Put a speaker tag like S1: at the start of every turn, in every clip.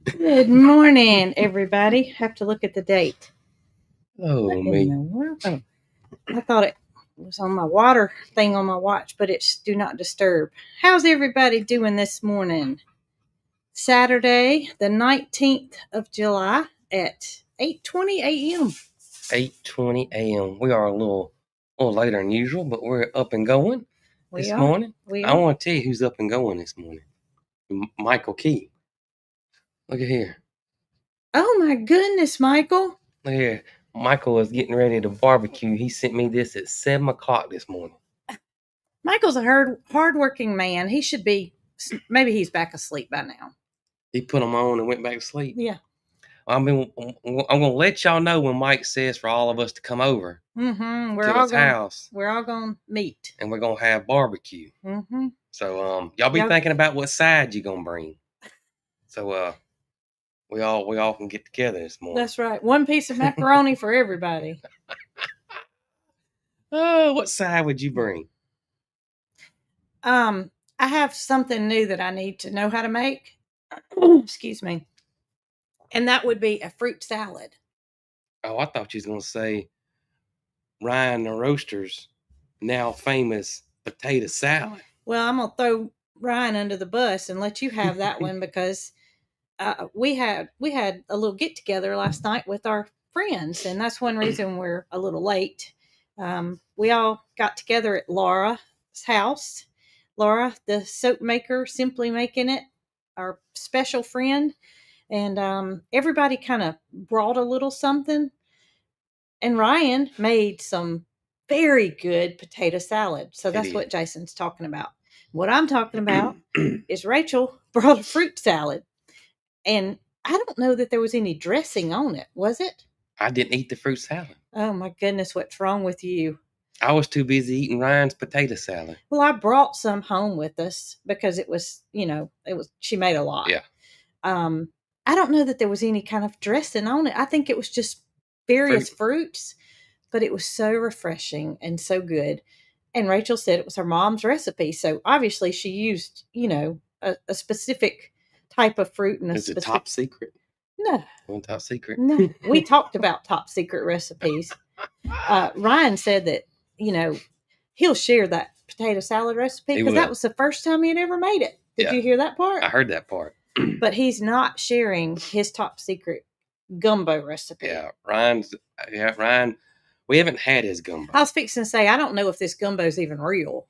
S1: Good morning, everybody. Have to look at the date.
S2: Oh,
S1: What in
S2: me.
S1: the world? Oh, I thought it was on my water thing on my watch, but it's do not disturb. How's everybody doing this morning? Saturday, the 19th of July at 8:20 a.m.
S2: 8:20 a.m. We are a little later than usual, but we're up and going this morning. I want to tell you who's up and going this morning. Michael Key. Look at here.
S1: Oh my goodness, Michael.
S2: Look here. Michael is getting ready to barbecue. He sent me this at 7 o'clock this morning.
S1: Michael's a hard-working man. He should be, maybe he's back asleep by now.
S2: He put them on and went back to sleep.
S1: Yeah.
S2: I'm going to let y'all know when Mike says for all of us to come over
S1: to
S2: his house.
S1: We're all going to meet.
S2: And we're going to have barbecue. So y'all be thinking about what side you're going to bring. So we all can get together this morning.
S1: That's right. One piece of macaroni for everybody.
S2: Oh, what side would you bring?
S1: I have something new that I need to know how to make. Excuse me. And that would be a fruit salad.
S2: Oh, I thought you was going to say Ryan the Roaster's now famous potato salad.
S1: Well, I'm going to throw Ryan under the bus and let you have that one because we had a little get together last night with our friends, and that's one reason we're a little late. We all got together at Laura's house. Laura, the soap maker, Simply Making It, our special friend, and everybody kind of brought a little something. And Ryan made some very good potato salad. So that's what Jason's talking about. What I'm talking about is Rachel brought a fruit salad. And I don't know that there was any dressing on it, was it?
S2: I didn't eat the fruit salad.
S1: Oh my goodness, what's wrong with you?
S2: I was too busy eating Ryan's potato salad.
S1: Well, I brought some home with us because it was, she made a lot.
S2: Yeah.
S1: I don't know that there was any kind of dressing on it. I think it was just various fruits, but it was so refreshing and so good. And Rachel said it was her mom's recipe. So obviously she used, a specific type of fruit and
S2: Is it top secret?
S1: No.
S2: Top secret?
S1: No. We talked about top secret recipes. Ryan said that, he'll share that potato salad recipe because that was the first time he had ever made it. Did you hear that part?
S2: I heard that part.
S1: But he's not sharing his top secret gumbo recipe.
S2: Yeah, Ryan, we haven't had his gumbo.
S1: I was fixing to say, I don't know if this gumbo is even real.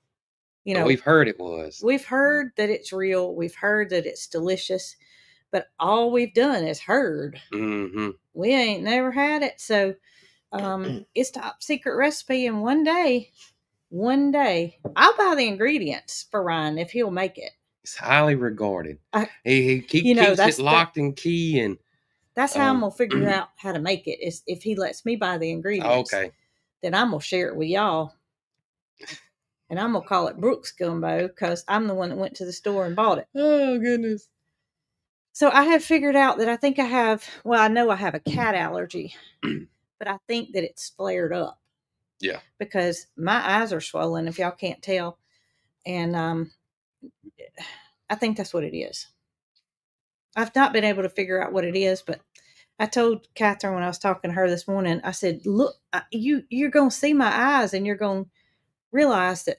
S2: But we've heard it was.
S1: We've heard that it's real. We've heard that it's delicious. But all we've done is heard.
S2: Mm-hmm.
S1: We ain't never had it. So it's top secret recipe. And one day, I'll buy the ingredients for Ryan if he'll make it.
S2: It's highly regarded. He keeps it locked and key. And
S1: that's how I'm going to figure out how to make it, is if he lets me buy the ingredients.
S2: Okay.
S1: Then I'm going to share it with y'all. And I'm going to call it Brooks Gumbo because I'm the one that went to the store and bought it.
S2: Oh, goodness.
S1: So I have figured out that I know I have a cat allergy, but I think that it's flared up.
S2: Yeah.
S1: Because my eyes are swollen, if y'all can't tell. And I think that's what it is. I've not been able to figure out what it is, but I told Catherine when I was talking to her this morning, I said, look, you're going to see my eyes and you're going to realize that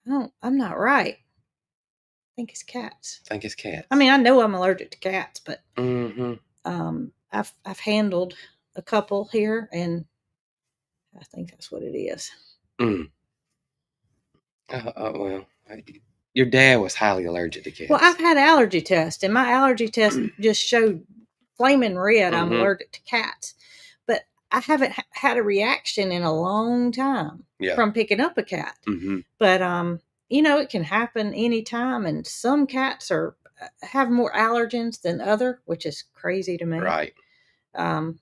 S1: I'm not right. I think it's cats. I mean, I know I'm allergic to cats, but I've handled a couple here, and I think that's what it is.
S2: Well, your dad was highly allergic to cats.
S1: Well, I've had allergy tests, and my allergy test just showed flaming red. I'm allergic to cats, but I haven't had a reaction in a long time from picking up a cat. But it can happen anytime, and some cats have more allergens than other, which is crazy to me.
S2: Right.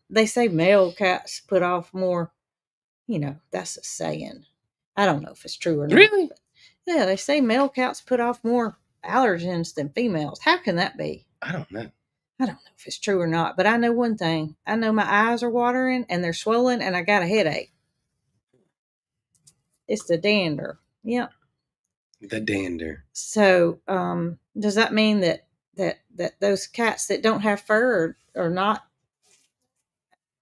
S1: They say male cats put off more. That's a saying. I don't know if it's true or not.
S2: Really?
S1: Yeah, they say male cats put off more allergens than females. How can that be?
S2: I don't know.
S1: I don't know if it's true or not, but I know one thing. I know my eyes are watering and they're swollen and I got a headache. It's the dander. Yep.
S2: The dander.
S1: So, does that mean that that those cats that don't have fur are not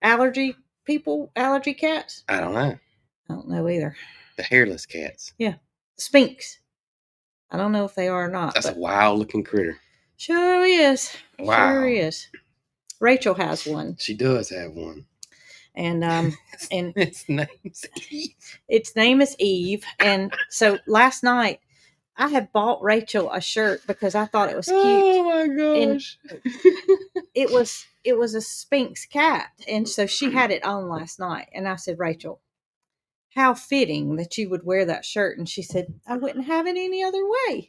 S1: allergy cats?
S2: I don't know.
S1: I don't know either.
S2: The hairless cats.
S1: Yeah. Sphinx. I don't know if they are or not.
S2: That's a wild looking critter.
S1: Sure is.
S2: Wow.
S1: Sure is. Rachel has one.
S2: She does have one.
S1: And and
S2: its name's Eve.
S1: Its name is Eve. And so last night I had bought Rachel a shirt because I thought it was cute.
S2: Oh my gosh.
S1: And it was a Sphinx cat. And so she had it on last night. And I said, Rachel, how fitting that you would wear that shirt. And she said, I wouldn't have it any other way.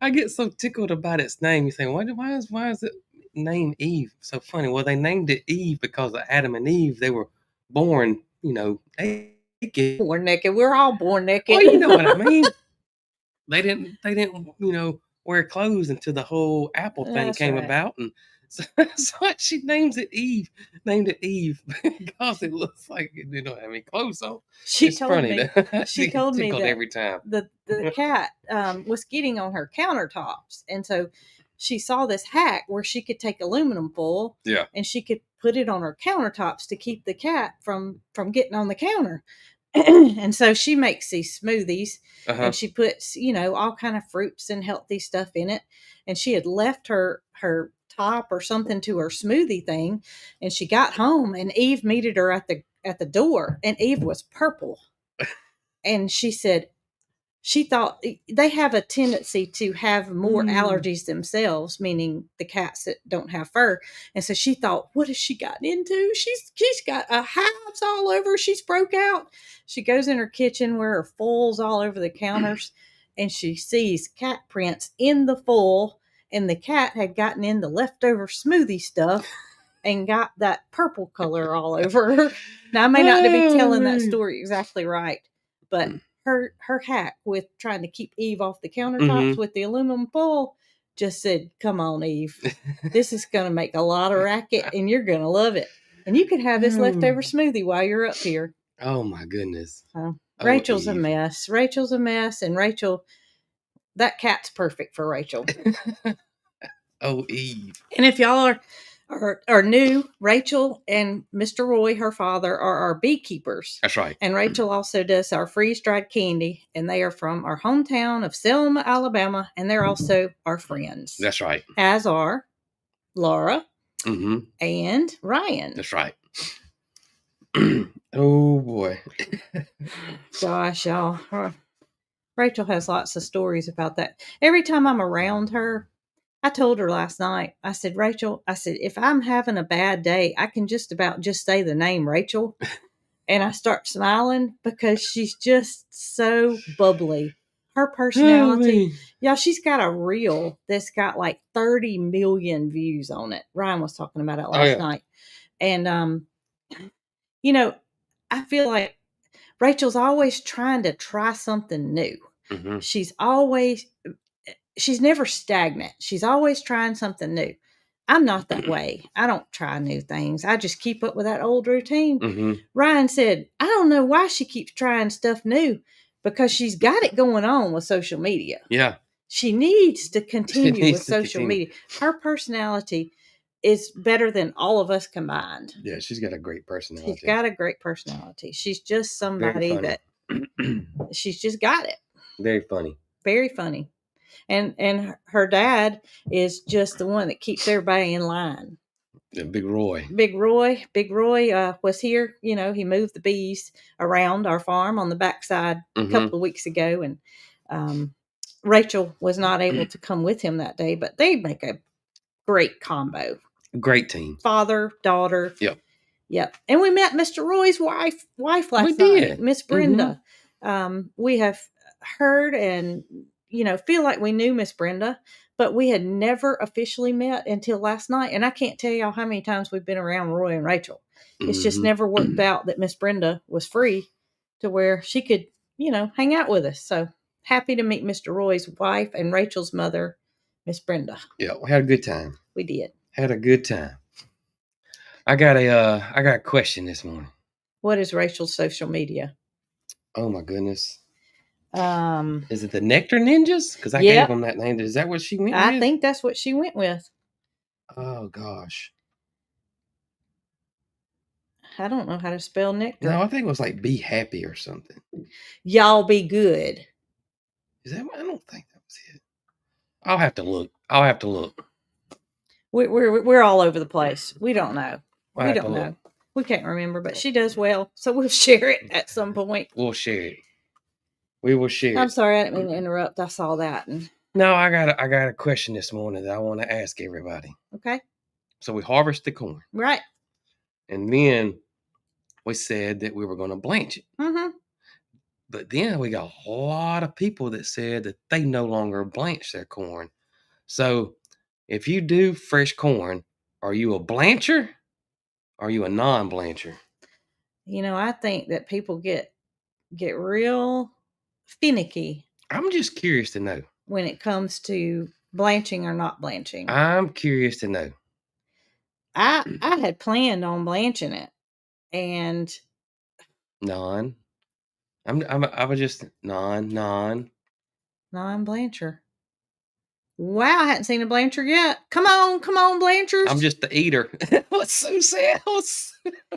S2: I get so tickled about its name. You say, why is it named Eve? So funny. Well, they named it Eve because of Adam and Eve. They were born, naked.
S1: Born naked. We're all born naked.
S2: Well, you know what I mean. They didn't, wear clothes until the whole Apple thing came about, and so she named it Eve because it looks like it didn't have any clothes on.
S1: She told me that
S2: every time
S1: the cat was getting on her countertops, and so she saw this hack where she could take aluminum foil, and she could put it on her countertops to keep the cat from getting on the counter. And so she makes these smoothies, and she puts all kind of fruits and healthy stuff in it. And she had left her top or something to her smoothie thing, and she got home, and Eve meted her at the door, and Eve was purple. And she said she thought they have a tendency to have more allergies themselves, meaning the cats that don't have fur. And so she thought, what has she gotten into? She's got hives all over. She's broke out. She goes in her kitchen where her foil's all over the counters, and she sees cat prints in the foil, and the cat had gotten in the leftover smoothie stuff and got that purple color all over her. Now, I may not be telling that story exactly right, but her hack with trying to keep Eve off the countertops with the aluminum foil just said, come on, Eve. This is going to make a lot of racket, and you're going to love it. And you can have this leftover smoothie while you're up here.
S2: Oh, my goodness.
S1: Rachel's a mess. Rachel's a mess, and Rachel, that cat's perfect for Rachel.
S2: Oh, Eve.
S1: And if y'all are new, Rachel and Mr. Roy, her father, are our beekeepers.
S2: That's right.
S1: And Rachel also does our freeze-dried candy, and they are from our hometown of Selma, Alabama, and they're also our friends.
S2: That's right.
S1: As are Laura and Ryan.
S2: That's right. Oh, boy.
S1: Gosh, y'all. Rachel has lots of stories about that. Every time I'm around her, I told her last night, I said, Rachel, if I'm having a bad day, I can just say the name Rachel. And I start smiling because she's just so bubbly. Her personality. Yeah, she's got a reel that's got like 30 million views on it. Ryan was talking about it last night. And, I feel like Rachel's always trying to try something new. She's never stagnant. She's always trying something new. I'm not that way. I don't try new things. I just keep up with that old routine. Ryan said, I don't know why she keeps trying stuff new, because she's got it going on with social media.
S2: Yeah.
S1: She needs to continue with social media. Her personality is better than all of us combined.
S2: Yeah, she's got a great personality.
S1: She's got a great personality. She's just somebody that she's just got it.
S2: Very funny.
S1: Very funny. And her dad is just the one that keeps everybody in line.
S2: Yeah, Big Roy
S1: was here. He moved the bees around our farm on the backside a couple of weeks ago, and Rachel was not able to come with him that day, but they make a great combo.
S2: Great team.
S1: Father, daughter. Yep. And we met Mr. Roy's wife last night, Miss Brenda. We have heard and feel like we knew Miss Brenda, but we had never officially met until last night. And I can't tell y'all how many times we've been around Roy and Rachel. It's just never worked out that Miss Brenda was free to where she could, hang out with us. So happy to meet Mr. Roy's wife and Rachel's mother, Miss Brenda.
S2: Yeah, we had a good time.
S1: We did.
S2: Had a good time. I got a question this morning.
S1: What is Rachel's social media?
S2: Oh my goodness. Is it the Nectar Ninjas? Because I gave them that name. Is that what she went with?
S1: I think that's what she went with.
S2: Oh, gosh.
S1: I don't know how to spell nectar.
S2: No, I think it was like Be Happy or something.
S1: Y'all be good.
S2: Is that? I don't think that was it. I'll have to look.
S1: We're all over the place. We don't know. We don't know. We can't remember, but she does well, so we'll share it at some point.
S2: We'll share it. We will share it.
S1: I'm sorry, I didn't mean to interrupt. I saw that.
S2: No, I got a question this morning that I want to ask everybody.
S1: Okay.
S2: So we harvest the corn.
S1: Right.
S2: And then we said that we were going to blanch it.
S1: Mm-hmm.
S2: But then we got a lot of people that said that they no longer blanch their corn. So if you do fresh corn, are you a blancher? Or are you a non-blancher?
S1: I think that people get real finicky.
S2: I'm just curious to know.
S1: When it comes to blanching or not blanching.
S2: I'm curious to know.
S1: I had planned on blanching it, and
S2: I was just
S1: non-blancher. Wow, I hadn't seen a blancher yet. Come on, blanchers.
S2: I'm just the eater. What's Sue said?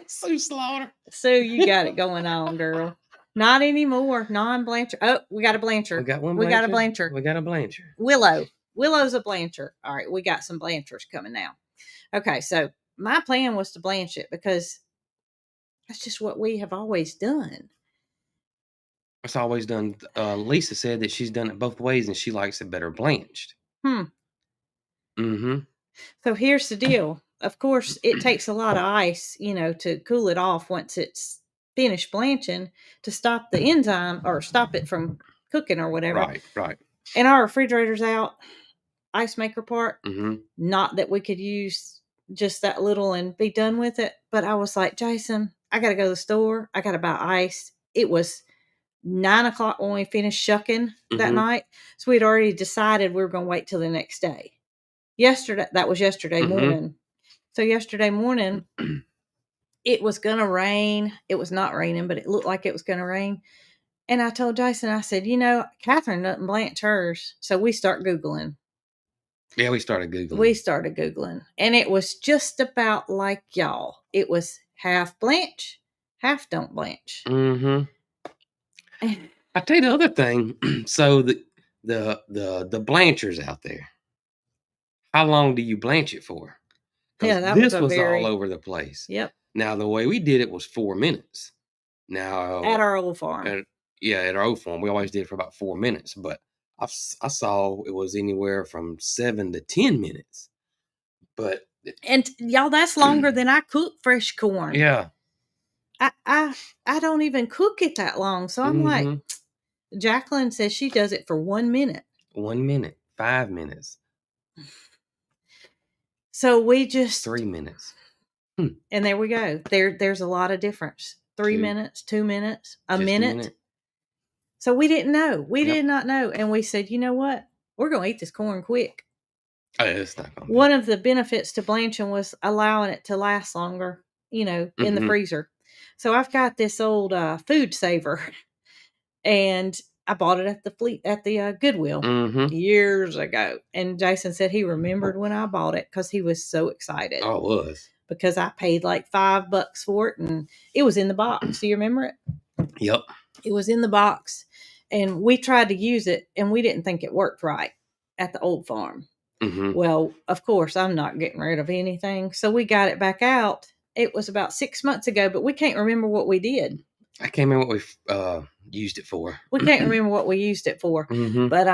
S2: Sue Slaughter.
S1: Sue, you got it going on, girl. Not anymore. Non-blancher. Oh, we got a blancher.
S2: We got one.
S1: We got a blancher.
S2: We got a blancher.
S1: Willow's a blancher. All right, we got some blanchers coming now. Okay, so my plan was to blanch it because that's just what we have always done.
S2: It's always done. Lisa said that she's done it both ways and she likes it better blanched. Mm-hmm.
S1: So here's the deal. Of course, it takes a lot of ice, to cool it off once it's finished blanching to stop the enzyme or stop it from cooking or whatever.
S2: Right.
S1: And our refrigerator's out, ice maker part.
S2: Mm-hmm.
S1: Not that we could use just that little and be done with it. But I was like, Jason, I got to go to the store. I got to buy ice. It was 9:00 when we finished shucking that night. So we'd already decided we were going to wait till the next day. That was yesterday morning. So yesterday morning, it was going to rain. It was not raining, but it looked like it was going to rain. And I told Jason, I said, Catherine doesn't blanch hers. So we start Googling.
S2: Yeah, we started Googling.
S1: And it was just about like y'all. It was half blanch, half don't blanch.
S2: Mm-hmm. I tell you the other thing. So the blanchers out there, how long do you blanch it for?
S1: Yeah,
S2: this was all over the place.
S1: Yep.
S2: Now the way we did it was 4 minutes. Now
S1: at our old farm.
S2: At our old farm, we always did it for about 4 minutes, but I saw it was anywhere from 7 to 10 minutes.
S1: And y'all, that's longer than I cook fresh corn.
S2: Yeah.
S1: I don't even cook it that long. So I'm like, Jacqueline says she does it for 1 minute.
S2: 1 minute, 5 minutes.
S1: So we just
S2: 3 minutes.
S1: And there we go. There's a lot of difference. 3 minutes, 2 minutes, a minute. So we didn't know. We did not know. And we said, you know what? We're going to eat this corn quick.
S2: Oh, it's not going to.
S1: One of the benefits to blanching was allowing it to last longer, in the freezer. So I've got this old food saver, and I bought it at the Goodwill years ago. And Jason said he remembered when I bought it because he was so excited.
S2: Oh, it was.
S1: Because I paid like $5 for it, and it was in the box. Do you remember it?
S2: Yep.
S1: It was in the box, and we tried to use it, and we didn't think it worked right at the old farm. Well, of course, I'm not getting rid of anything. So we got it back out. It was about 6 months ago, but we can't remember what we did.
S2: I can't remember what we used it for.
S1: We can't remember what we used it for. But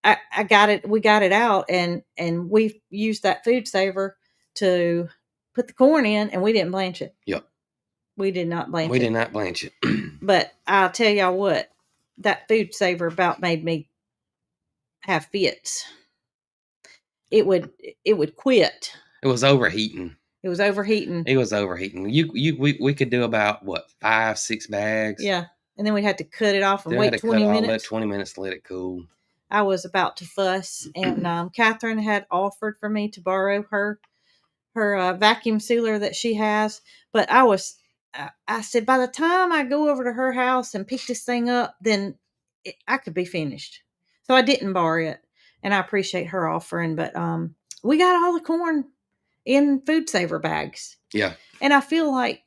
S1: I got it. We got it out, and we used that food saver to put the corn in, and we didn't blanch it.
S2: Yep.
S1: We did not blanch it.
S2: We did not blanch it.
S1: But I'll tell y'all what, that food saver about made me have fits. It would quit.
S2: It was overheating.
S1: It was overheating.
S2: We could do about 5-6 bags.
S1: Yeah. And then we'd have to cut it off and wait 20 minutes.
S2: Let 20 minutes to let it cool.
S1: I was about to fuss, and Catherine had offered for me to borrow her vacuum sealer that she has. But I said, by the time I go over to her house and pick this thing up, then I could be finished. So I didn't bar it, and I appreciate her offering. But we got all the corn in food saver bags.
S2: Yeah.
S1: And I feel like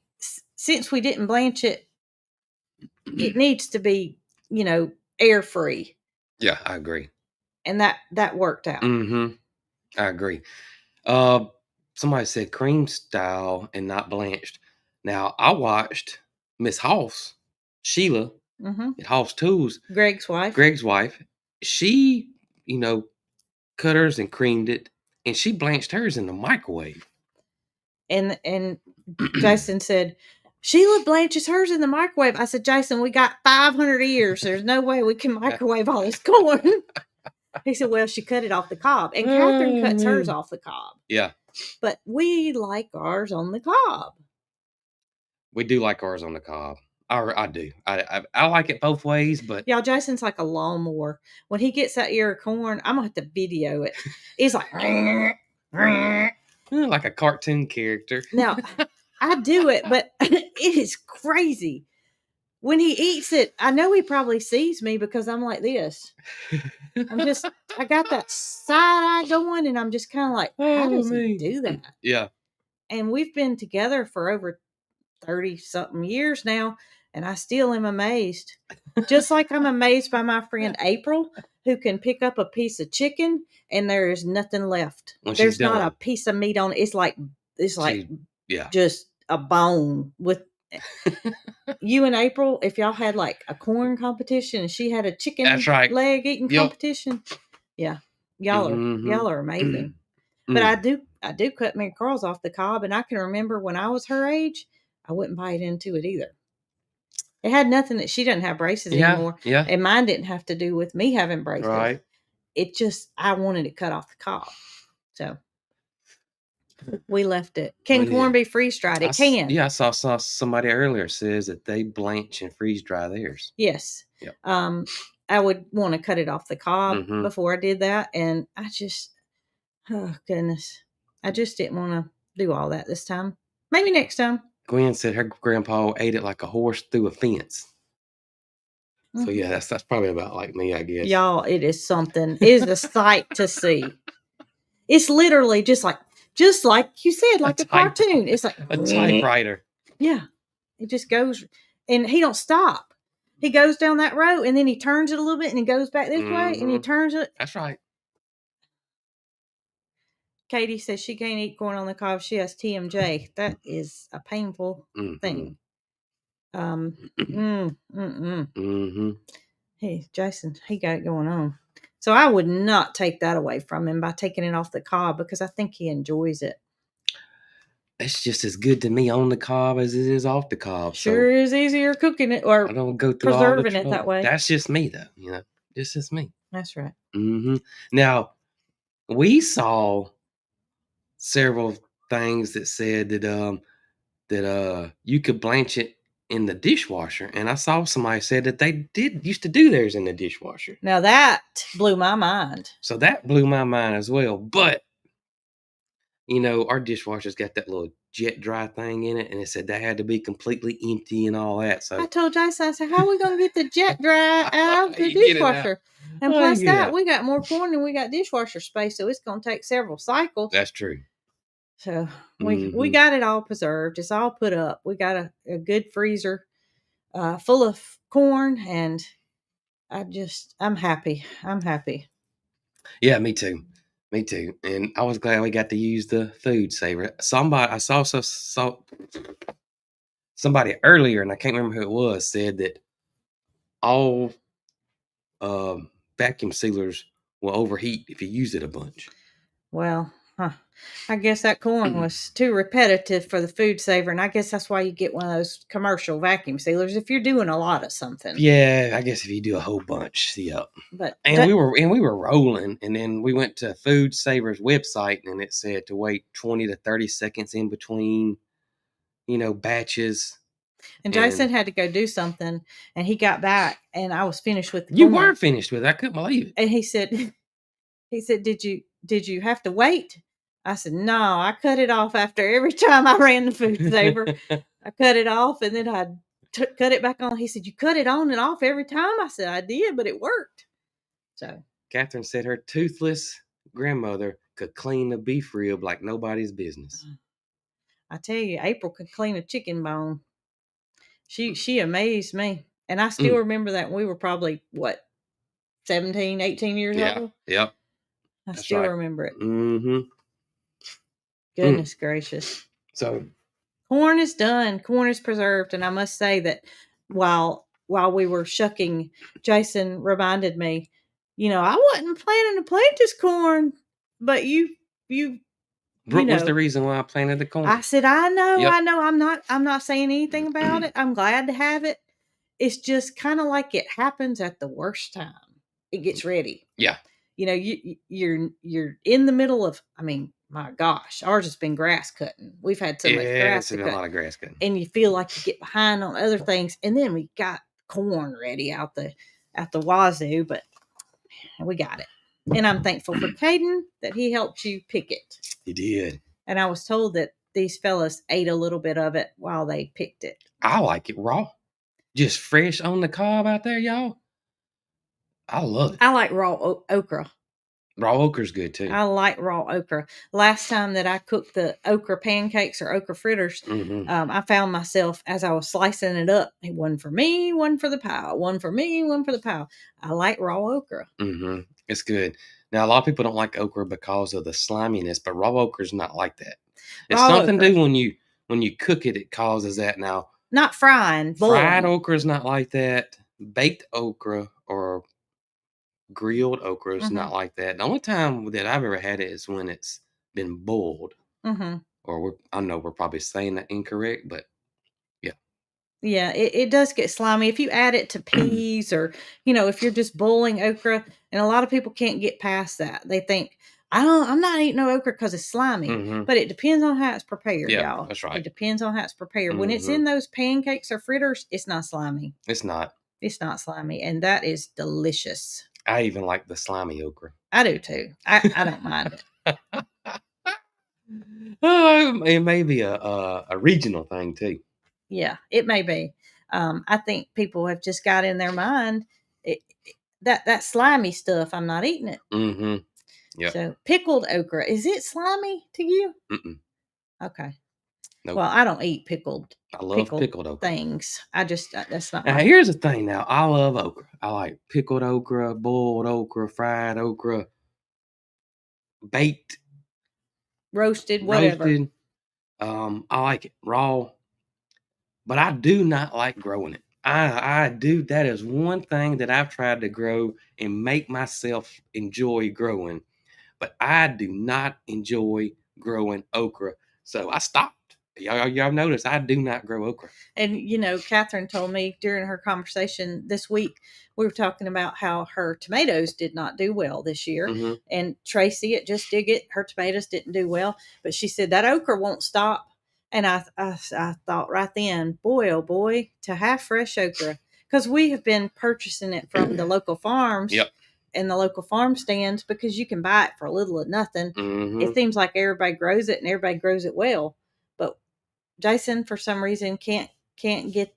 S1: since we didn't blanch it, it needs to be, air free.
S2: Yeah, I agree.
S1: And that worked out.
S2: Mm-hmm. I agree. Somebody said cream style and not blanched. Now I watched Miss Hoss, Sheila at Hoss Tools,
S1: Greg's wife.
S2: She, cut hers and creamed it, and she blanched hers in the microwave.
S1: And Jason said, Sheila blanches hers in the microwave. I said, Jason, we got 500 years. There's no way we can microwave all this corn. He said, well, she cut it off the cob. And Catherine cuts hers off the cob.
S2: Yeah.
S1: But we like ours on the cob.
S2: We do like ours on the cob. I do. I like it both ways, but
S1: y'all, Jason's like a lawnmower. When he gets that ear of corn, I'm gonna have to video it. He's like
S2: like a cartoon character.
S1: Now, I do it, but it is crazy. When he eats it, I know he probably sees me because I'm like this. I got that side eye going, and I'm just kind of like, how does he do that?
S2: Yeah.
S1: And we've been together for over 30-something years now, and I still am amazed. Just like I'm amazed by my friend April, who can pick up a piece of chicken and there is nothing left. There's not a piece of meat on it. It's like just a bone. With you and April, if y'all had like a corn competition and she had a chicken leg eating competition, yeah, y'all are amazing. But I do cut Mary Carl's off the cob, and I can remember when I was her age, I wouldn't bite into it either. It had nothing that she doesn't have braces anymore.
S2: Yeah.
S1: And mine didn't have to do with me having braces.
S2: Right.
S1: It just, I wanted it cut off the cob. So we left it. Can corn be freeze dried? It can.
S2: Yeah, I saw somebody earlier says that they blanch and freeze dry theirs.
S1: Yes. Yep. I would want to cut it off the cob before I did that. And I just, oh goodness, I just didn't want to do all that this time. Maybe next time.
S2: Gwen said her grandpa ate it like a horse through a fence. So yeah, that's probably about like me, I guess.
S1: Y'all, it is something. It is a sight to see. It's literally just like you said, like a cartoon. It's like
S2: a typewriter.
S1: Yeah, it just goes, and he don't stop. He goes down that road, and then he turns it a little bit, and he goes back this way, and he turns it.
S2: That's right.
S1: Katie says she can't eat corn on the cob. She has TMJ. That is a painful thing. Hey, Jason, he got it going on. So I would not take that away from him by taking it off the cob, because I think he enjoys it.
S2: It's just as good to me on the cob as it is off the cob.
S1: Sure is easier cooking it or
S2: I don't go through
S1: preserving it that way.
S2: That's just me, though. This is me.
S1: That's right.
S2: Now, we saw several things that said that you could blanch it in the dishwasher, and I saw somebody said that they used to do theirs in the dishwasher.
S1: Now that blew my mind.
S2: So that blew my mind as well. But our dishwasher's got that little jet dry thing in it, and it said that had to be completely empty and all that. So
S1: I told Jason, I said, how are we going to get the jet dry out of the dishwasher? And plus that, we got more corn than we got dishwasher space, so it's going to take several cycles.
S2: That's true.
S1: So we got it all preserved. It's all put up. We got a good freezer full of corn, and I'm happy. I'm happy.
S2: Yeah, me too. Me too. And I was glad we got to use the food saver. I saw somebody earlier, and I can't remember who it was, said that all vacuum sealers will overheat if you use it a bunch.
S1: Well, I guess that corn was too repetitive for the food saver, and I guess that's why you get one of those commercial vacuum sealers if you're doing a lot of something.
S2: Yeah, I guess if you do a whole bunch, yeah.
S1: But
S2: we were rolling, and then we went to Food Saver's website, and it said to wait 20 to 30 seconds in between, batches.
S1: And Jason had to go do something, and he got back, and I was finished with the
S2: corn. You were finished with it. I couldn't believe it.
S1: And he said, did you have to wait? I said, no, I cut it off after every time I ran the food saver. I cut it off, and then I'd cut it back on. He said, "You cut it on and off every time." I said, "I did, but it worked." So
S2: Catherine said her toothless grandmother could clean a beef rib like nobody's business.
S1: I tell you, April could clean a chicken bone. She amazed me. And I still remember that we were probably, 17, 18 years old?
S2: Yep.
S1: I still remember it.
S2: Mm-hmm.
S1: Goodness gracious.
S2: So
S1: corn is done. Corn is preserved. And I must say that while we were shucking, Jason reminded me, I wasn't planning to plant this corn, but
S2: Brooke was the reason why I planted the corn.
S1: I said, I know. I'm not saying anything about it. I'm glad to have it. It's just kind of like it happens at the worst time. It gets ready.
S2: Yeah.
S1: You're in the middle of, my gosh, ours has been grass cutting. We've had so much grass to cut.
S2: A lot of grass cutting.
S1: And you feel like you get behind on other things. And then we got corn ready out the wazoo, but we got it. And I'm thankful for Caden that he helped you pick it.
S2: He did.
S1: And I was told that these fellas ate a little bit of it while they picked it.
S2: I like it raw. Just fresh on the cob out there, y'all. I love it.
S1: I like raw okra.
S2: Raw okra's good too.
S1: I like raw okra. Last time that I cooked the okra pancakes or okra fritters, I found myself as I was slicing it up, one for me, one for the pile, one for me, one for the pile. I like raw okra.
S2: Mm-hmm. It's good. Now, a lot of people don't like okra because of the sliminess, but raw okra's not like that. It's something to do when you cook it, it causes that. Now,
S1: not frying.
S2: Fried okra is not like that. Baked okra or grilled okra is not like that. The only time that I've ever had it is when it's been boiled. Or I know we're probably saying that incorrect, but yeah.
S1: Yeah, it does get slimy if you add it to peas or, if you're just boiling okra. And a lot of people can't get past that. They think, I'm not eating no okra because it's slimy. But it depends on how it's prepared, y'all.
S2: That's right.
S1: It depends on how it's prepared. When it's in those pancakes or fritters, it's not slimy.
S2: It's not.
S1: It's not slimy. And that is delicious.
S2: I even like the slimy okra.
S1: I do too. I don't mind it.
S2: It may be a regional thing too.
S1: Yeah, it may be. I think people have just got in their mind that slimy stuff. I'm not eating it.
S2: Mm-hmm. Yeah.
S1: So pickled okra, is it slimy to you?
S2: Mm-mm.
S1: Okay.
S2: Nope.
S1: Well, I don't eat pickled.
S2: I love pickled okra
S1: things. I just that's not.
S2: Now, here's the thing. Now, I love okra. I like pickled okra, boiled okra, fried okra, baked,
S1: roasted, whatever.
S2: I like it raw, but I do not like growing it. I do. That is one thing that I've tried to grow and make myself enjoy growing, but I do not enjoy growing okra. So I stopped. Y'all notice I do not grow okra.
S1: And, Catherine told me during her conversation this week, we were talking about how her tomatoes did not do well this year. And Tracy at Just Dig It, her tomatoes didn't do well. But she said that okra won't stop. And I thought right then, boy, oh boy, to have fresh okra. Because we have been purchasing it from the local farms.
S2: Yep.
S1: And the local farm stands because you can buy it for a little of nothing. It seems like everybody grows it and everybody grows it well. But Jason, for some reason, can't get.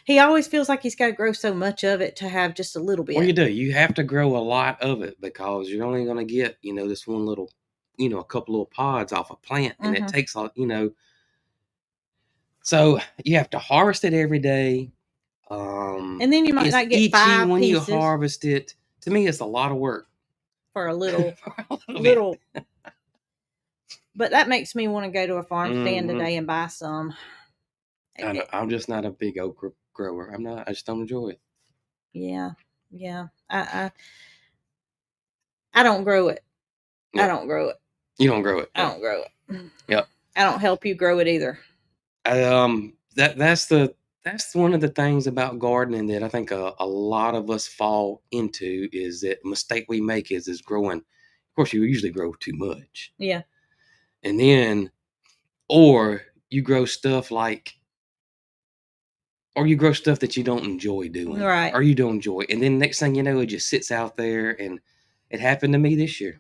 S1: He always feels like he's got to grow so much of it to have just a little bit.
S2: Well, you do. You have to grow a lot of it because you're only going to get, this one little, a couple little pods off a plant, and it takes a, So you have to harvest it every day.
S1: And then you might not get 5
S2: when
S1: pieces.
S2: You harvest it. To me, it's a lot of work
S1: For a little, little. But that makes me want to go to a farm stand today and buy some.
S2: I'm just not a big okra grower. I'm not. I just don't enjoy it.
S1: Yeah. I don't grow it. Yep. I don't grow it.
S2: You don't grow it.
S1: I don't grow it.
S2: Yep.
S1: I don't help you grow it either.
S2: That's one of the things about gardening that I think a lot of us fall into is that mistake we make is growing. Of course, you usually grow too much.
S1: Yeah.
S2: And then, or you grow stuff that you don't enjoy doing.
S1: Right.
S2: Or you don't enjoy. And then next thing you know, it just sits out there. And it happened to me this year.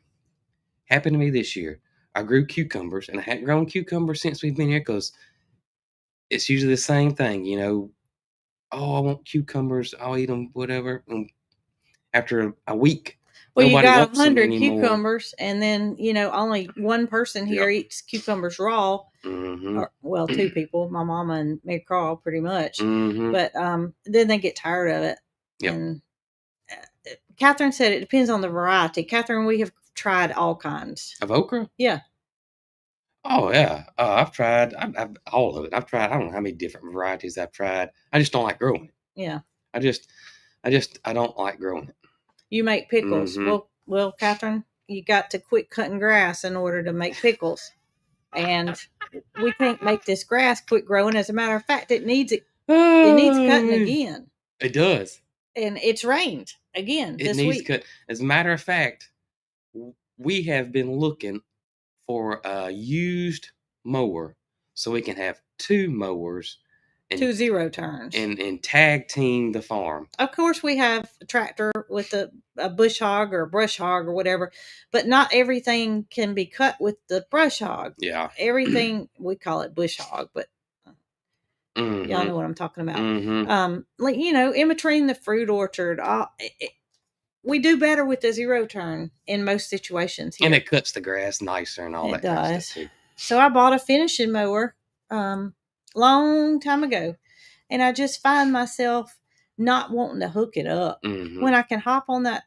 S2: I grew cucumbers, and I hadn't grown cucumbers since we've been here because it's usually the same thing, Oh, I want cucumbers. I'll eat them, whatever. And after a week,
S1: well,
S2: nobody
S1: you got
S2: wants them
S1: 100
S2: anymore.
S1: cucumbers, and then only one person here eats cucumbers raw.
S2: Mm-hmm.
S1: Or, 2 people, my mama and me, Carl, pretty much.
S2: Mm-hmm.
S1: But then they get tired of it.
S2: Yep.
S1: And Catherine said it depends on the variety. Catherine, we have tried all kinds
S2: of okra.
S1: Yeah.
S2: Oh yeah, I've tried. I've all of it. I've tried. I don't know how many different varieties I've tried. I just don't like growing it.
S1: Yeah.
S2: I don't like growing it.
S1: You make pickles. Mm-hmm. Well, Catherine, you got to quit cutting grass in order to make pickles, and we can't make this grass quit growing. As a matter of fact, it needs it. It needs cutting again.
S2: It does.
S1: And it's rained again this week.
S2: Cut. As a matter of fact, we have been looking for a used mower so we can have 2 mowers
S1: and 2 zero turns
S2: and tag team the farm.
S1: Of course, we have a tractor with a bush hog or a brush hog or whatever, but not everything can be cut with the brush hog.
S2: Yeah,
S1: everything we call it bush hog, but
S2: mm-hmm.
S1: y'all know what I'm talking about.
S2: Mm-hmm.
S1: Like in between the fruit orchard, we do better with the zero turn in most situations here.
S2: And it cuts the grass nicer and all that kind of stuff too.
S1: So I bought a finishing mower long time ago, and I just find myself not wanting to hook it up.
S2: Mm-hmm.
S1: When I can hop on that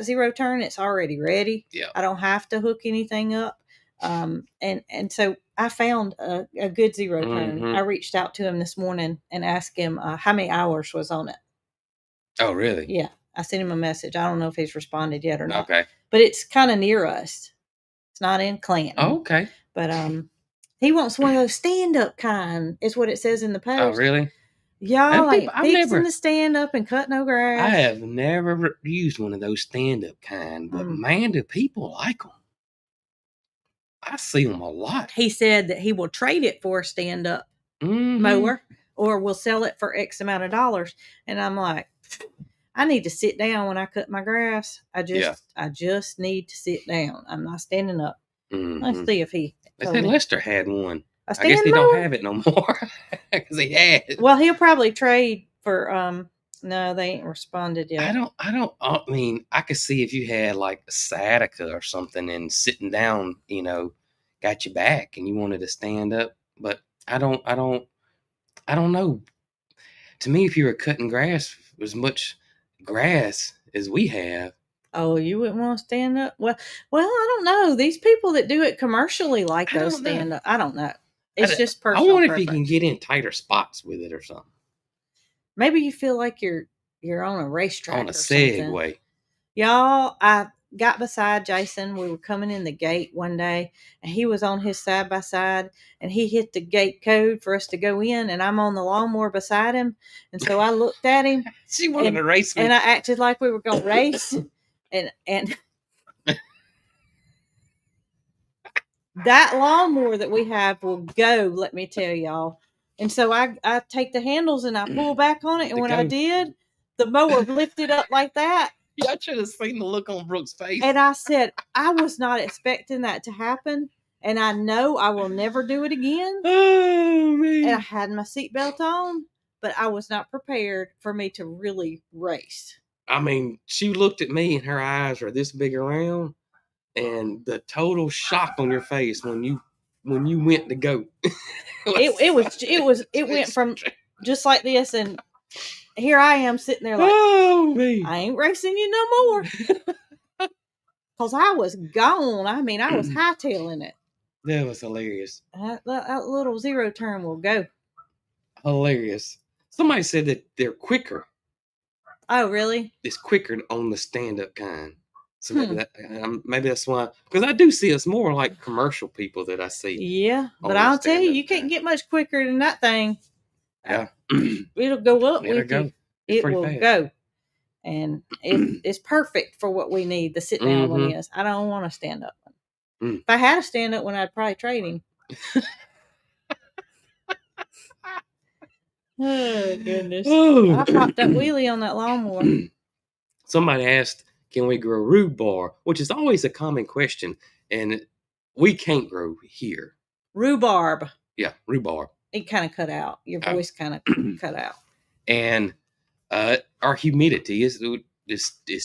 S1: zero turn, it's already ready.
S2: Yeah.
S1: I don't have to hook anything up. And so I found a good zero turn.
S2: Mm-hmm.
S1: I reached out to him this morning and asked him how many hours was on it.
S2: Oh, really?
S1: Yeah. I sent him a message. I don't know if he's responded yet or not.
S2: Okay.
S1: But it's kind of near us. It's not in Clanton.
S2: Oh, okay.
S1: But he wants one of those stand-up kind, is what it says in the post.
S2: Oh, really?
S1: Y'all ain't fixing to stand up and cut no grass.
S2: I have never used one of those stand-up kind, but man, do people like them. I see them a lot.
S1: He said that he will trade it for a stand-up mower, or will sell it for X amount of dollars. And I'm like, I need to sit down when I cut my grass. I just need to sit down. I'm not standing up.
S2: Mm-hmm.
S1: Let's see if he.
S2: They said Lester had one.
S1: I
S2: guess they don't have it no more because he had it.
S1: Well, he'll probably trade for. No, they ain't responded yet.
S2: I mean, I could see if you had like a sciatica or something and sitting down, got your back and you wanted to stand up. But I don't know. To me, if you were cutting grass, as much grass as we have.
S1: Oh, you wouldn't want to stand up? Well, I don't know. These people that do it commercially like those stand up. I don't know. It's just personal.
S2: I wonder
S1: preference.
S2: If you can get in tighter spots with it or something.
S1: Maybe you feel like you're on a racetrack
S2: on a Segway.
S1: Y'all, I got beside Jason. We were coming in the gate one day, and he was on his side by side, and he hit the gate code for us to go in, and I'm on the lawnmower beside him, and so I looked at him.
S2: She wanted to race me,
S1: and I acted like we were going to race, and that lawnmower that we have will go. Let me tell y'all. And so I take the handles and I pull back on it. And when I did, the mower lifted up like that.
S2: Yeah, I should have seen the look on Brooke's face.
S1: And I said, I was not expecting that to happen. And I know I will never do it again.
S2: Oh, man.
S1: And I had my seatbelt on, but I was not prepared for me to really race.
S2: I mean, she looked at me and her eyes are this big around. And the total shock on your face when you went to go.
S1: It went from just like this, and here I am sitting there like,
S2: oh, man.
S1: I ain't racing you no more. Because I was gone. I mean, I was hightailing it.
S2: That was hilarious.
S1: That little zero turn will go.
S2: Hilarious. Somebody said that they're quicker.
S1: Oh, really?
S2: It's quicker on the stand-up kind. So maybe that's why, because I do see us more like commercial people that I see.
S1: Yeah, but I'll tell you, you can't get much quicker than that thing.
S2: Yeah,
S1: it'll go up with you. It will
S2: fast.
S1: Go, and it's perfect for what we need. The sit down one is. I don't want a stand up one. If I had a stand up one, I'd probably trade him. Oh goodness! I popped that wheelie on that lawnmower.
S2: Somebody asked, can we grow rhubarb? Which is always a common question. And we can't grow here.
S1: Rhubarb.
S2: Yeah, rhubarb.
S1: It kind of cut out. Your voice kind of cut out.
S2: And our humidity is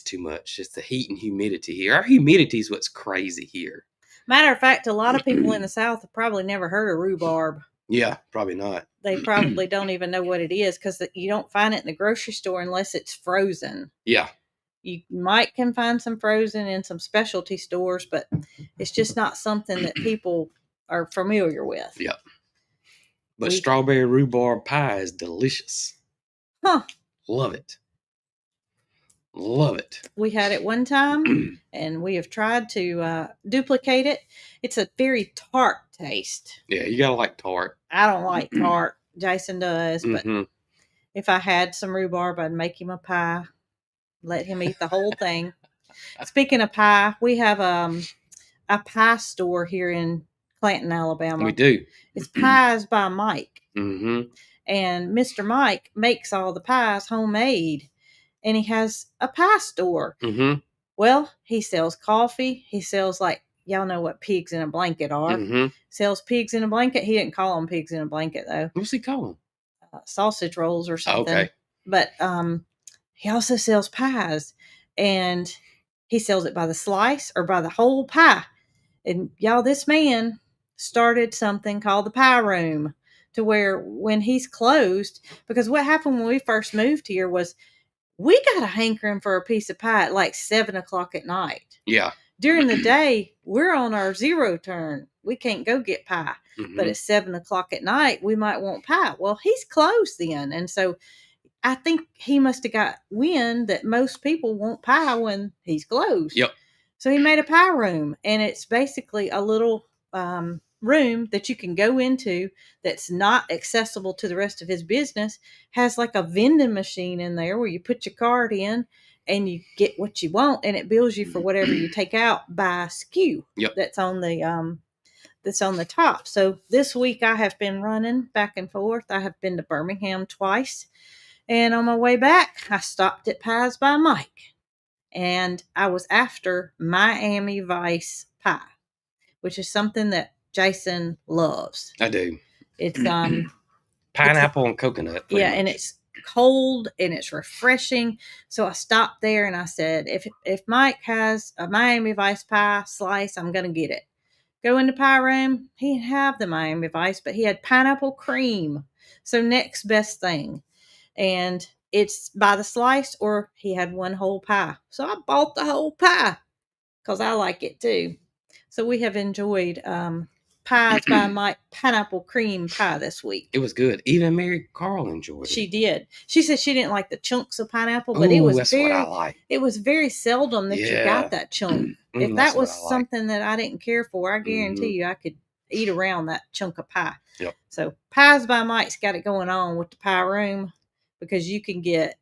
S2: too much. It's the heat and humidity here. Our humidity is what's crazy here.
S1: Matter of fact, a lot of people in the South have probably never heard of rhubarb.
S2: Yeah, probably not.
S1: They probably don't even know what it is because you don't find it in the grocery store unless it's frozen.
S2: Yeah.
S1: You can find some frozen in some specialty stores, but it's just not something that people are familiar with.
S2: Yep. But strawberry rhubarb pie is delicious.
S1: Huh.
S2: Love it. Love it.
S1: We had it one time, and we have tried to duplicate it. It's a very tart taste.
S2: Yeah, you gotta like tart.
S1: I don't like tart. Jason does, but if I had some rhubarb, I'd make him a pie. Let him eat the whole thing. Speaking of pie, we have a pie store here in Clanton, Alabama.
S2: We do.
S1: It's Pies by Mike.
S2: Mm-hmm.
S1: And Mr. Mike makes all the pies homemade. And he has a pie store.
S2: Mm-hmm.
S1: Well, he sells coffee. He sells, like, y'all know what pigs in a blanket are.
S2: Mm-hmm.
S1: Sells pigs in a blanket. He didn't call them pigs in a blanket, though.
S2: What's he call them?
S1: Sausage rolls or something.
S2: Okay.
S1: But he also sells pies. And he sells it by the slice or by the whole pie. And y'all, this man started something called the Pie Room, to where when he's closed, because what happened when we first moved here was we got a hankering for a piece of pie at like 7:00 at night.
S2: Yeah.
S1: During the day, we're on our zero turn. We can't go get pie. Mm-hmm. But at 7:00 at night, we might want pie. Well, he's closed then. And so I think he must have got wind that most people want pie when he's closed.
S2: Yep.
S1: So he made a pie room, and it's basically a little room that you can go into that's not accessible to the rest of his business. Has like a vending machine in there where you put your card in and you get what you want, and it bills you for whatever you take out by SKU.
S2: Yep.
S1: That's on the top. So this week I have been running back and forth. I have been to Birmingham twice, and on my way back I stopped at Pies by Mike, and I was after Miami Vice pie, which is something that Jason loves.
S2: I do.
S1: It's
S2: pineapple and coconut.
S1: Yeah, much. And it's cold and it's refreshing. So I stopped there and I said, if Mike has a Miami Vice pie slice, I'm gonna get it. Go into Pie Room. He didn't have the Miami Vice, but he had pineapple cream. So next best thing. And it's by the slice, or he had one whole pie. So I bought the whole pie because I like it too. So we have enjoyed Pies by Mike pineapple cream pie this week.
S2: It was good. Even Mary Carl enjoyed it.
S1: She did. She said she didn't like the chunks of pineapple, but it was
S2: that's what I like.
S1: It was very seldom that you got that chunk. If that was something that I didn't care for, I guarantee you I could eat around that chunk of pie.
S2: Yep.
S1: So Pies by Mike's got it going on with the Pie Room, because you can get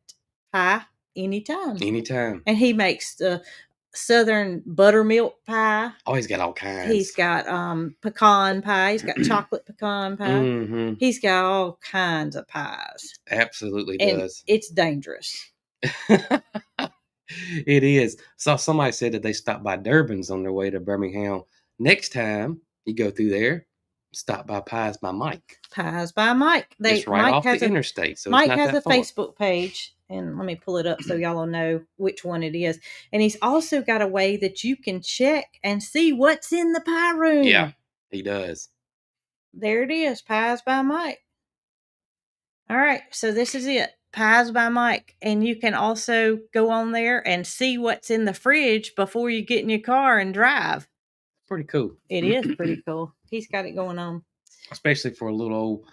S1: pie anytime.
S2: Anytime.
S1: And he makes the Southern buttermilk pie.
S2: Oh, he's got all kinds.
S1: He's got pecan pie. He's got chocolate pecan pie.
S2: Mm-hmm.
S1: He's got all kinds of pies.
S2: Absolutely
S1: and
S2: does.
S1: It's dangerous.
S2: It is. So somebody said that they stopped by Durbin's on their way to Birmingham. Next time you go through there, stop by Pies by Mike.
S1: Pies by Mike.
S2: It's right
S1: Mike
S2: off the interstate. So
S1: Mike
S2: it's not
S1: has
S2: that
S1: a Facebook page, and let me pull it up so y'all will know which one it is. And he's also got a way that you can check and see what's in the pie room.
S2: Yeah, he does.
S1: There it is, Pies by Mike. All right, so this is it, Pies by Mike. And you can also go on there and see what's in the fridge before you get in your car and drive.
S2: Pretty cool.
S1: It is pretty cool. He's got it going on.
S2: Especially for a little old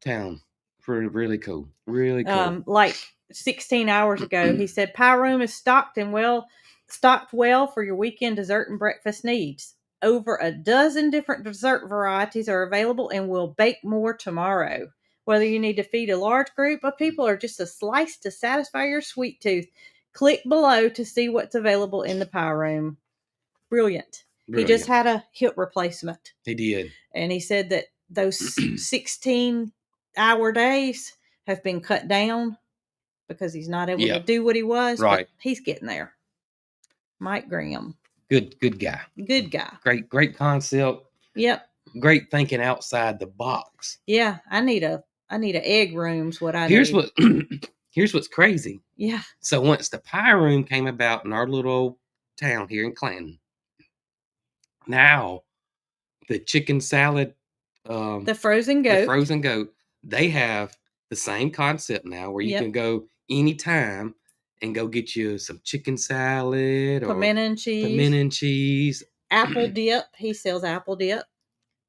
S2: town. Really cool. Really cool.
S1: Like 16 hours ago, he said, Pie Room is stocked well for your weekend dessert and breakfast needs. Over a dozen different dessert varieties are available, and we'll bake more tomorrow. Whether you need to feed a large group of people or just a slice to satisfy your sweet tooth, click below to see what's available in the Pie Room. Brilliant. He just had a hip replacement.
S2: He did.
S1: And he said that those 16-hour days have been cut down because he's not able to do what he was.
S2: Right.
S1: But he's getting there. Mike Graham.
S2: Good guy.
S1: Good guy.
S2: Great concept.
S1: Yep.
S2: great thinking outside the box.
S1: Yeah, I need a egg room's what I
S2: Here's
S1: need.
S2: here's what's crazy.
S1: Yeah.
S2: So once the pie room came about in our little town here in Clanton, now the chicken salad,
S1: The frozen goat.
S2: they have the same concept now where you can go anytime and go get you some chicken salad or
S1: pimento and
S2: cheese,
S1: apple dip. He sells apple dip.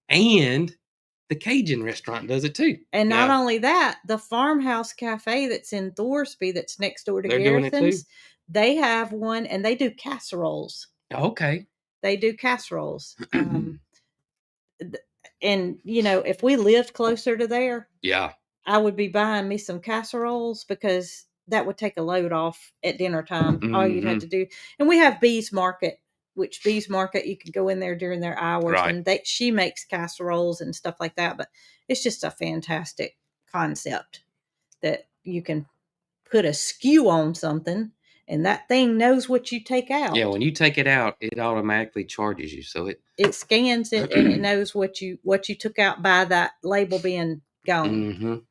S2: And the Cajun restaurant does it too.
S1: And not only that, the Farmhouse Cafe that's in Thorsby, that's next door to Garrison's, they have one, and they do casseroles.
S2: Okay.
S1: They do casseroles. And, you know, if we lived closer to there, I would be buying me some casseroles because that would take a load off at dinner time. All you'd have to do. And we have Bees Market, which Bees Market, you can go in there during their hours, and she makes casseroles and stuff like that. But it's just a fantastic concept that you can put a skew on something and that thing knows what you take out.
S2: Yeah, when you take it out, it automatically charges you. So
S1: it scans it and it knows what you took out by that label being gone.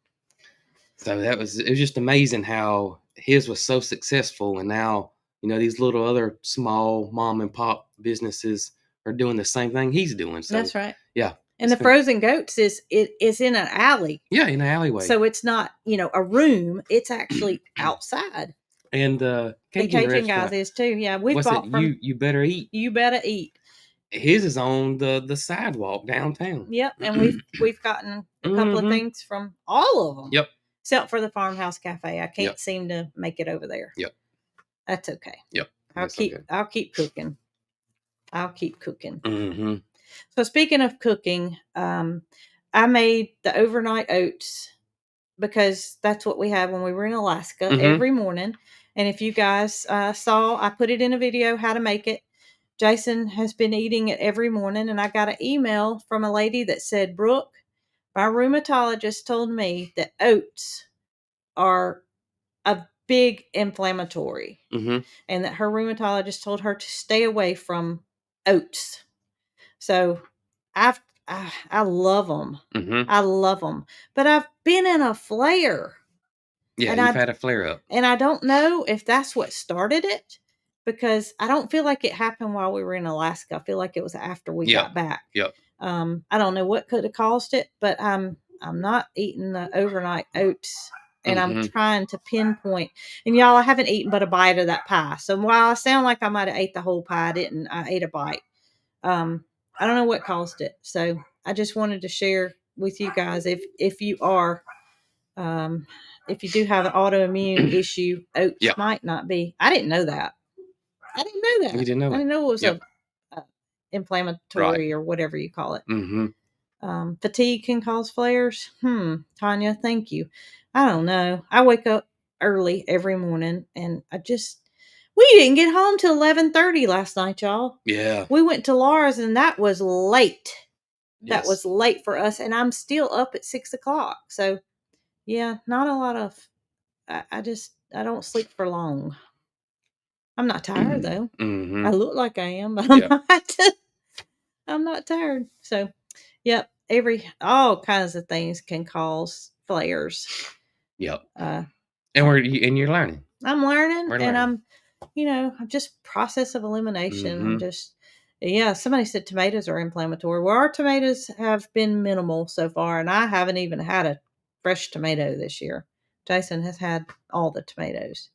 S2: So it was just amazing how his was so successful, and now, you know, these little other small mom and pop businesses are doing the same thing he's doing. So
S1: that's right.
S2: Yeah.
S1: And the frozen goats is in an alley.
S2: Yeah, in an alleyway.
S1: So it's not, you know, a room. It's actually outside.
S2: And
S1: the Cajun guys is too. Yeah, we bought from
S2: You Better Eat.
S1: You Better Eat.
S2: His is on the sidewalk downtown.
S1: Yep, and we've gotten a couple of things from all of them.
S2: Yep.
S1: Except for the Farmhouse Cafe. I can't seem to make it over there.
S2: Yep.
S1: That's okay.
S2: Yep.
S1: I'll keep cooking. I'll keep cooking.
S2: Mm-hmm.
S1: So speaking of cooking, I made the overnight oats because that's what we had when we were in Alaska every morning. And if you guys saw, I put it in a video how to make it. Jason has been eating it every morning, and I got an email from a lady that said, Brooke, my rheumatologist told me that oats are a big inflammatory, and that her rheumatologist told her to stay away from oats. So I love them. I love them, but I've been in a flare.
S2: Yeah, and you've had a flare up,
S1: and I don't know if that's what started it, because I don't feel like it happened while we were in Alaska. I feel like it was after we got back.
S2: Yep.
S1: I don't know what could have caused it, but I'm not eating the overnight oats, and I'm trying to pinpoint. And y'all, I haven't eaten but a bite of that pie. So while I sound like I might have ate the whole pie, I didn't. I ate a bite. I don't know what caused it. So I just wanted to share with you guys, if you are, if you do have an autoimmune issue, oats might not be. I didn't know that. I didn't know that.
S2: You didn't know that.
S1: I didn't know it was a inflammatory or whatever you call it. Fatigue can cause flares. Tanya, thank you. I don't know. I wake up early every morning, and we didn't get home till 11:30 last night, y'all.
S2: Yeah.
S1: We went to Laura's, and that was late. Yes. That was late for us, and I'm still up at 6:00. So, yeah, not a lot of. I don't sleep for long. I'm not tired though. I look like I am, but I'm not. I'm not tired. So, yep. All kinds of things can cause flares.
S2: Yep. And you're learning.
S1: I'm learning, and I'm just process of elimination. I'm just, somebody said tomatoes are inflammatory. Well, our tomatoes have been minimal so far, and I haven't even had a fresh tomato this year. Jason has had all the tomatoes.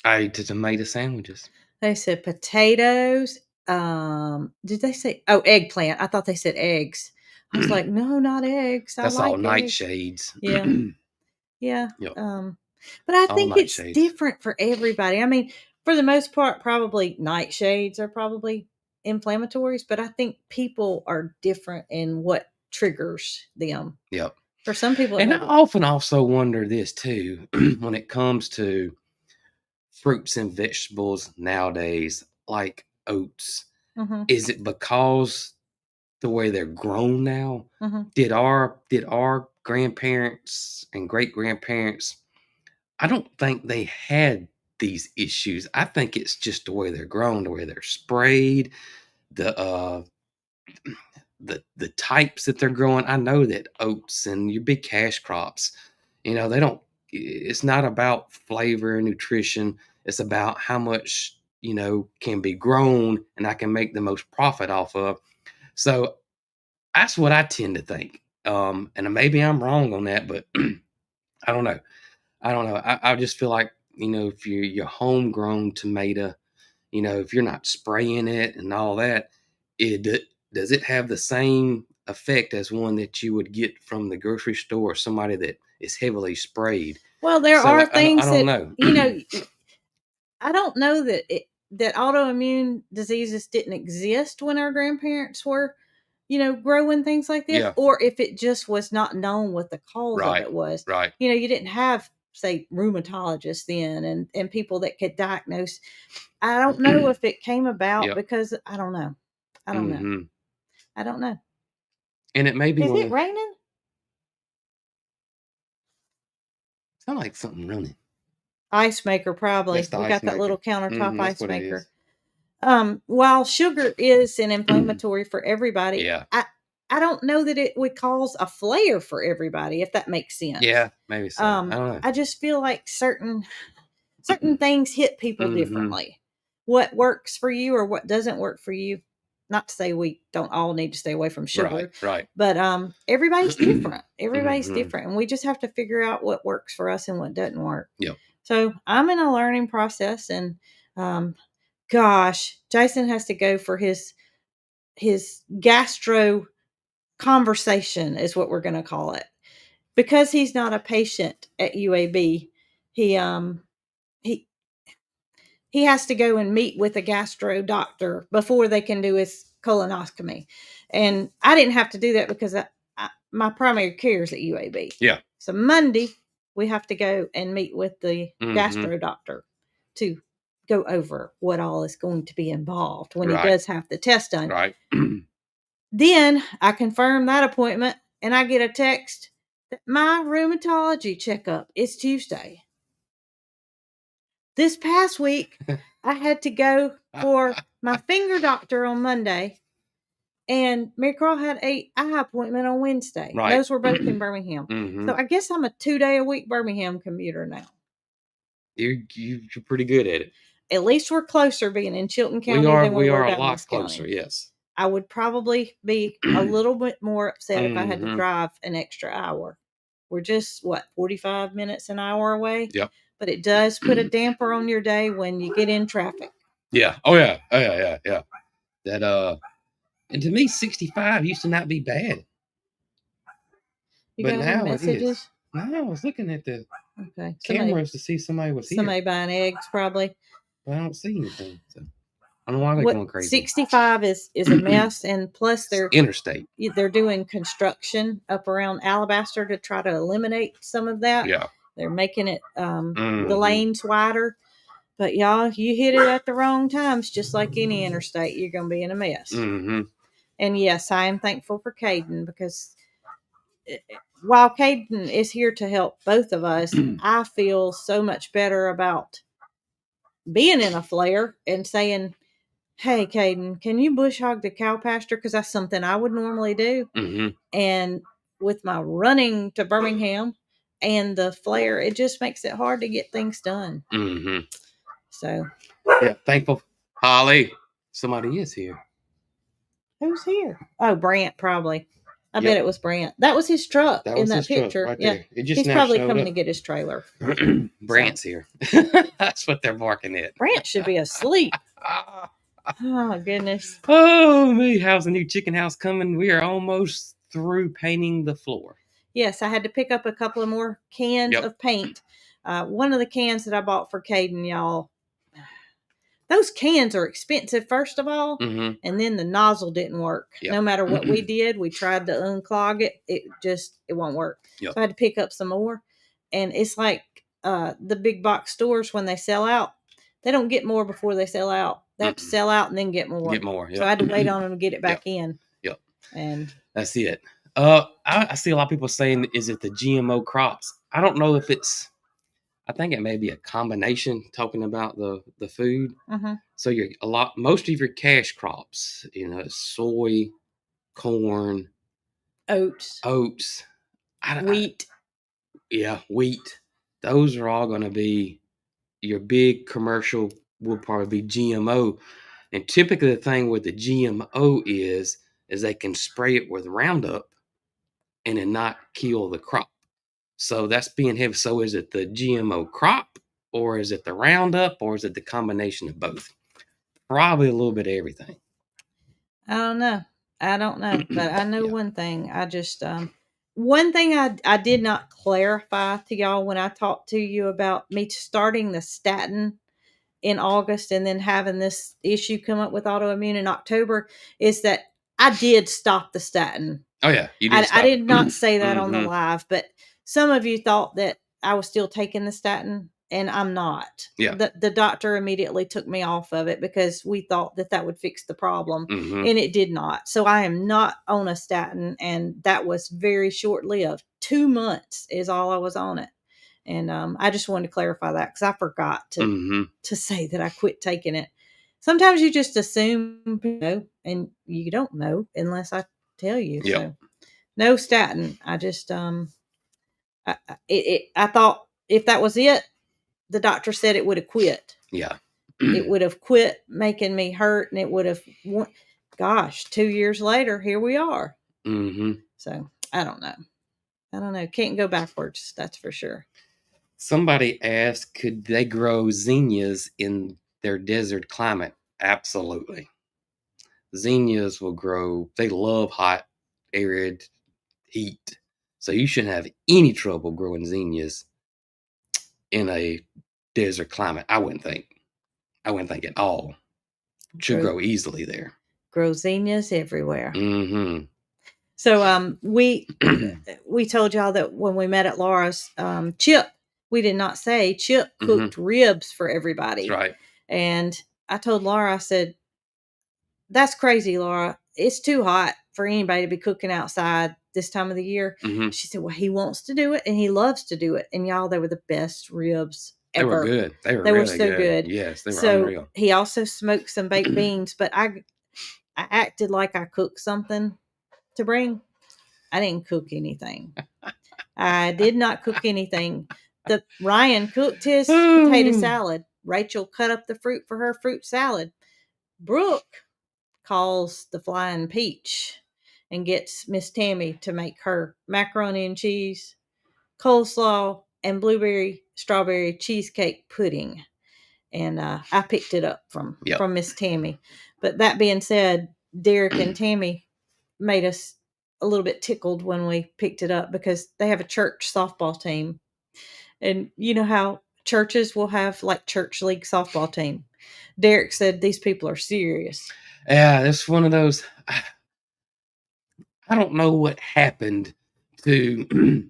S2: I ate the tomato sandwiches.
S1: They said potatoes. Did they say eggplant? I thought they said eggs. I was like, no, not eggs.
S2: That's all nightshades.
S1: Yeah. Yeah. Yep. But I think it's different for everybody. I mean, for the most part, probably nightshades are probably inflammatories, but I think people are different in what triggers them.
S2: Yep.
S1: For some people,
S2: and I often also wonder this too, when it comes to fruits and vegetables nowadays, like oats. Is it because the way they're grown now? Did our grandparents and great grandparents? I don't think they had these issues. I think it's just the way they're grown, the way they're sprayed, the the types that they're growing. I know that oats and your big cash crops, they don't. It's not about flavor and nutrition. It's about how much can be grown and I can make the most profit off of. So that's what I tend to think. And maybe I'm wrong on that, but I don't know. I just feel like if you're homegrown tomato, if you're not spraying it and all that, does it have the same effect as one that you would get from the grocery store or somebody that is heavily sprayed?
S1: Well, there
S2: So
S1: are
S2: I
S1: things
S2: don't
S1: that,
S2: know.
S1: I don't know that autoimmune diseases didn't exist when our grandparents were, growing things like this,
S2: Yeah.
S1: or if it just was not known what the cause of it was.
S2: Right.
S1: You didn't have, say, rheumatologists then and people that could diagnose. I don't know if it came about because I don't know. I don't know. I don't know.
S2: And it may be
S1: Is it raining?
S2: Sound like something running.
S1: Ice maker, probably. We got that little countertop ice maker. While sugar is an inflammatory for everybody, I don't know that it would cause a flare for everybody, if that makes sense.
S2: Yeah, maybe so. I don't know.
S1: I just feel like certain things hit people differently. What works for you or what doesn't work for you. Not to say we don't all need to stay away from sugar,
S2: right.
S1: But everybody's different. Everybody's different, and we just have to figure out what works for us and what doesn't work.
S2: Yep.
S1: So I'm in a learning process, and gosh, Jason has to go for his gastro conversation, is what we're going to call it, because he's not a patient at UAB. He he has to go and meet with a gastro doctor before they can do his colonoscopy, and I didn't have to do that because my primary care is at UAB.
S2: Yeah.
S1: So Monday we have to go and meet with the gastro doctor to go over what all is going to be involved when he does have the test done.
S2: Right.
S1: Then I confirm that appointment and I get a text that my rheumatology checkup is Tuesday. This past week, I had to go for my finger doctor on Monday, and Mary Carl had an eye appointment on Wednesday.
S2: Right.
S1: Those were both in Birmingham. So I guess I'm a 2-day-a-week Birmingham commuter now.
S2: You're pretty good at it.
S1: At least we're closer being in Chilton County than we are
S2: a lot closer,
S1: County.
S2: Yes.
S1: I would probably be a little bit more upset if I had to drive an extra hour. We're just, 45 minutes, an hour away?
S2: Yep.
S1: But it does put a damper on your day when you get in traffic.
S2: Yeah. Oh, yeah. Yeah. That, and to me, 65 used to not be bad.
S1: But now messages?
S2: It is. No, I was looking at the cameras to see somebody was here.
S1: Somebody buying eggs, probably.
S2: But I don't see anything. So I don't know why they're going crazy.
S1: 65 is a mess, and plus they're
S2: interstate.
S1: They're doing construction up around Alabaster to try to eliminate some of that.
S2: Yeah.
S1: They're making it the lanes wider. But y'all, you hit it at the wrong times, just like any interstate, you're going to be in a mess. And yes, I am thankful for Caden, because while Caden is here to help both of us, I feel so much better about being in a flare and saying, hey, Caden, can you bush hog the cow pasture? Because that's something I would normally do. And with my running to Birmingham and the flare, it just makes it hard to get things done. So.
S2: Yeah, thankful. Holly, somebody is here.
S1: Who's here? Oh, Brant, probably. I bet it was Brant. That was his truck in that picture.
S2: Right there.
S1: He's probably coming to get his trailer.
S2: Brant's here. That's what they're barking at.
S1: Brant should be asleep. Oh, goodness.
S2: Oh, me. How's the new chicken house coming? We are almost through painting the floor.
S1: Yes, I had to pick up a couple of more cans of paint. One of the cans that I bought for Caden, y'all, those cans are expensive, first of all, and then the nozzle didn't work. No matter what we did, we tried to unclog it. It won't work. So I had to pick up some more. And it's like the big box stores, when they sell out, they don't get more before they sell out. They have to sell out and then get more. So I had to wait on them to get it back in. And that's
S2: it. I see a lot of people saying, is it the GMO crops? I don't know if it's, I think it may be a combination, talking about the food. So most of your cash crops, soy, corn,
S1: oats, wheat.
S2: Wheat. Those are all going to be your big commercial. Will probably be GMO. And typically, the thing with the GMO is they can spray it with Roundup and then not kill the crop. So that's being heavy. So is it the GMO crop, or is it the Roundup, or is it the combination of both? Probably a little bit of everything.
S1: I don't know, but I know one thing. I just one thing I did not clarify to y'all when I talked to you about me starting the statin in August and then having this issue come up with autoimmune in October is that I did stop the statin.
S2: Oh yeah, you did.
S1: I did not say that on the live, but some of you thought that I was still taking the statin, and I'm not.
S2: Yeah.
S1: The doctor immediately took me off of it because we thought that would fix the problem, and it did not. So I am not on a statin, and that was very short-lived. 2 months is all I was on it. And I just wanted to clarify that because I forgot to say that I quit taking it. Sometimes you just assume, and you don't know unless I tell you.
S2: Yep.
S1: So no statin. I just I thought if that was it, the doctor said it would have quit.
S2: Yeah.
S1: It would have quit making me hurt, and it would have. Gosh, 2 years later, here we are. So I don't know. Can't go backwards. That's for sure.
S2: Somebody asked, could they grow zinnias in their desert climate? Absolutely. Zinnias will grow. They love hot, arid heat. So you shouldn't have any trouble growing zinnias in a desert climate. I wouldn't think at all. Should grow easily there.
S1: Grow zinnias everywhere. So we told y'all that when we met at Laura's, Chip, we did not say Chip cooked ribs for everybody.
S2: That's right.
S1: And I told Laura, I said, that's crazy, Laura. It's too hot for anybody to be cooking outside this time of the year. She said, well, he wants to do it and he loves to do it. And y'all, they were the best ribs ever.
S2: They were good. They were
S1: really so good.
S2: Yes, they were unreal.
S1: He also smoked some baked beans, but I acted like I cooked something to bring. I didn't cook anything. I did not cook anything. Ryan cooked his potato salad. Rachel cut up the fruit for her fruit salad. Brooke calls the Flying Peach and gets Miss Tammy to make her macaroni and cheese, coleslaw, and blueberry strawberry cheesecake pudding. And I picked it up from Miss Tammy. But that being said, Derek and Tammy made us a little bit tickled when we picked it up because they have a church softball team. And you know how churches will have like church league softball team. Derek said these people are serious.
S2: Yeah, it's one of those. I don't know what happened to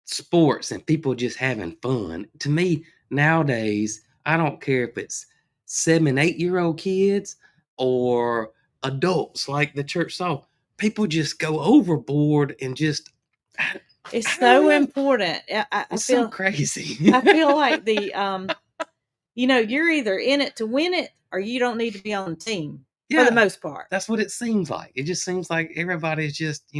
S2: sports and people just having fun. To me, nowadays, I don't care if it's 7-8-year-old kids or adults like the church saw. People just go overboard and just.
S1: It's so important.
S2: It's so crazy.
S1: I feel like you're either in it to win it or you don't need to be on the team for the most part.
S2: That's what it seems like. It just seems like everybody's just,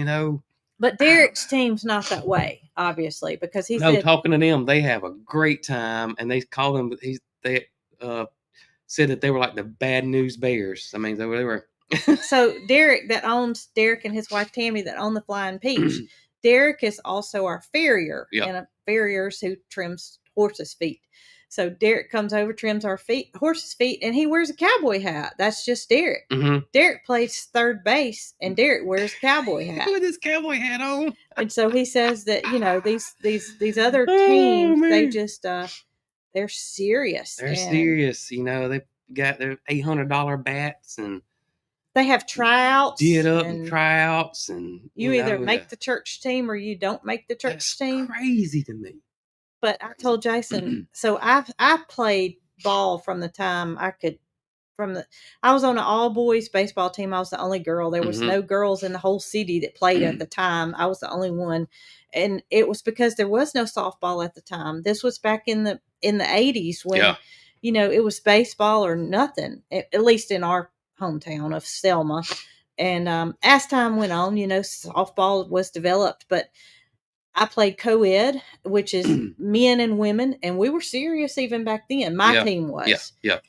S1: But Derek's team's not that way, obviously, because
S2: talking to them, they have a great time, and they call them. They said that they were like the Bad News Bears. I mean, they were.
S1: So Derek and his wife Tammy that own the Flying Peach. Derek is also our farrier, and a farrier's who trims horses' feet. So Derek comes over, trims our horses' feet, and he wears a cowboy hat. That's just Derek. Derek plays third base, and Derek wears a cowboy hat
S2: with his cowboy hat on.
S1: And so he says that these other teams, they just they're serious.
S2: They're serious. They got their $800 bats and.
S1: They have tryouts.
S2: Tryouts, and
S1: you either make the church team or you don't make the church team.
S2: Crazy to me.
S1: But I told Jason, so I played ball from the time I could. I was on an all boys baseball team. I was the only girl. There was no girls in the whole city that played at the time. I was the only one, and it was because there was no softball at the time. This was back in the 80s when it was baseball or nothing. At least in our hometown of Selma. And as time went on, softball was developed, but I played co-ed, which is men and women, and we were serious even back then. My team was.
S2: Yeah.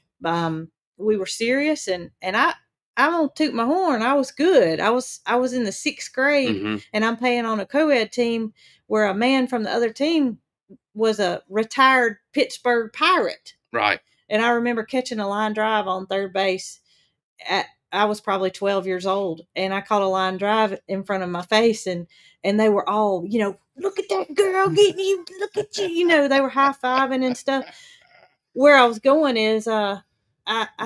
S1: We were serious, and I won't toot my horn. I was good. I was in the 6th grade, and I'm playing on a co-ed team where a man from the other team was a retired Pittsburgh Pirate.
S2: Right.
S1: And I remember catching a line drive on third base. I was probably 12 years old, and I caught a line drive in front of my face, and they were all, look at that girl getting you, look at you, they were high-fiving and stuff. Where I was going is, I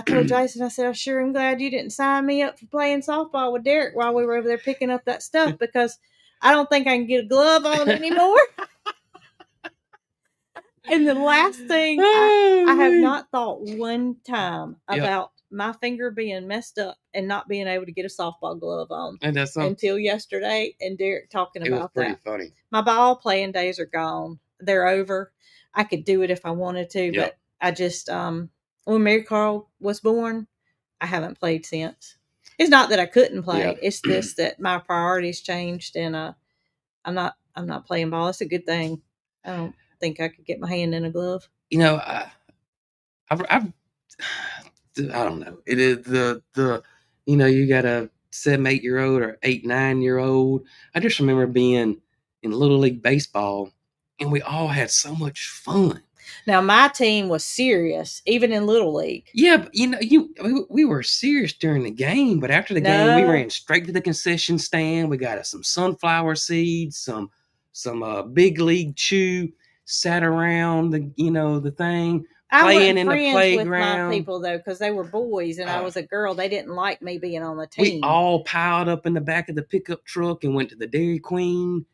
S1: told Jason, I said, I sure am glad you didn't sign me up for playing softball with Derek while we were over there picking up that stuff, because I don't think I can get a glove on anymore. And the last thing, I have not thought one time about my finger being messed up and not being able to get a softball glove on until yesterday, and Derek talking about that. It was pretty funny. My ball playing days are gone. They're over. I could do it if I wanted to, but I just, when Mary Carl was born, I haven't played since. It's not that I couldn't play. Yeah. It's this that my priorities changed, and I'm not playing ball. It's a good thing. I don't think I could get my hand in a glove.
S2: I don't know. It is the you got a 7, 8-year-old or 8, 9-year-old. I just remember being in Little League baseball, and we all had so much fun.
S1: Now my team was serious, even in Little League.
S2: Yeah, but we were serious during the game, but after the game, we ran straight to the concession stand. We got us some sunflower seeds, some big league chew. Sat around the thing. Playing in the playground
S1: with my people though, because they were boys and I was a girl. They didn't like me being on the team.
S2: We all piled up in the back of the pickup truck and went to the Dairy Queen.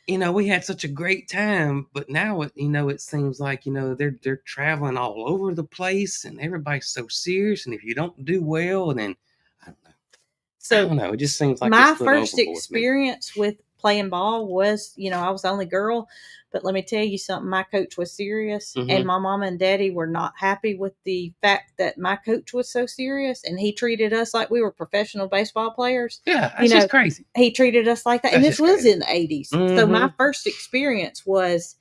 S2: We had such a great time. But now it seems like they're traveling all over the place, and everybody's so serious. And if you don't do well, then I don't know. It just seems like
S1: my first experience with playing ball was, I was the only girl. But let me tell you something, my coach was serious, and my mama and daddy were not happy with the fact that my coach was so serious, and he treated us like we were professional baseball players.
S2: Yeah, that's just crazy.
S1: He treated us like that, and this was in the 80s. So my first experience was,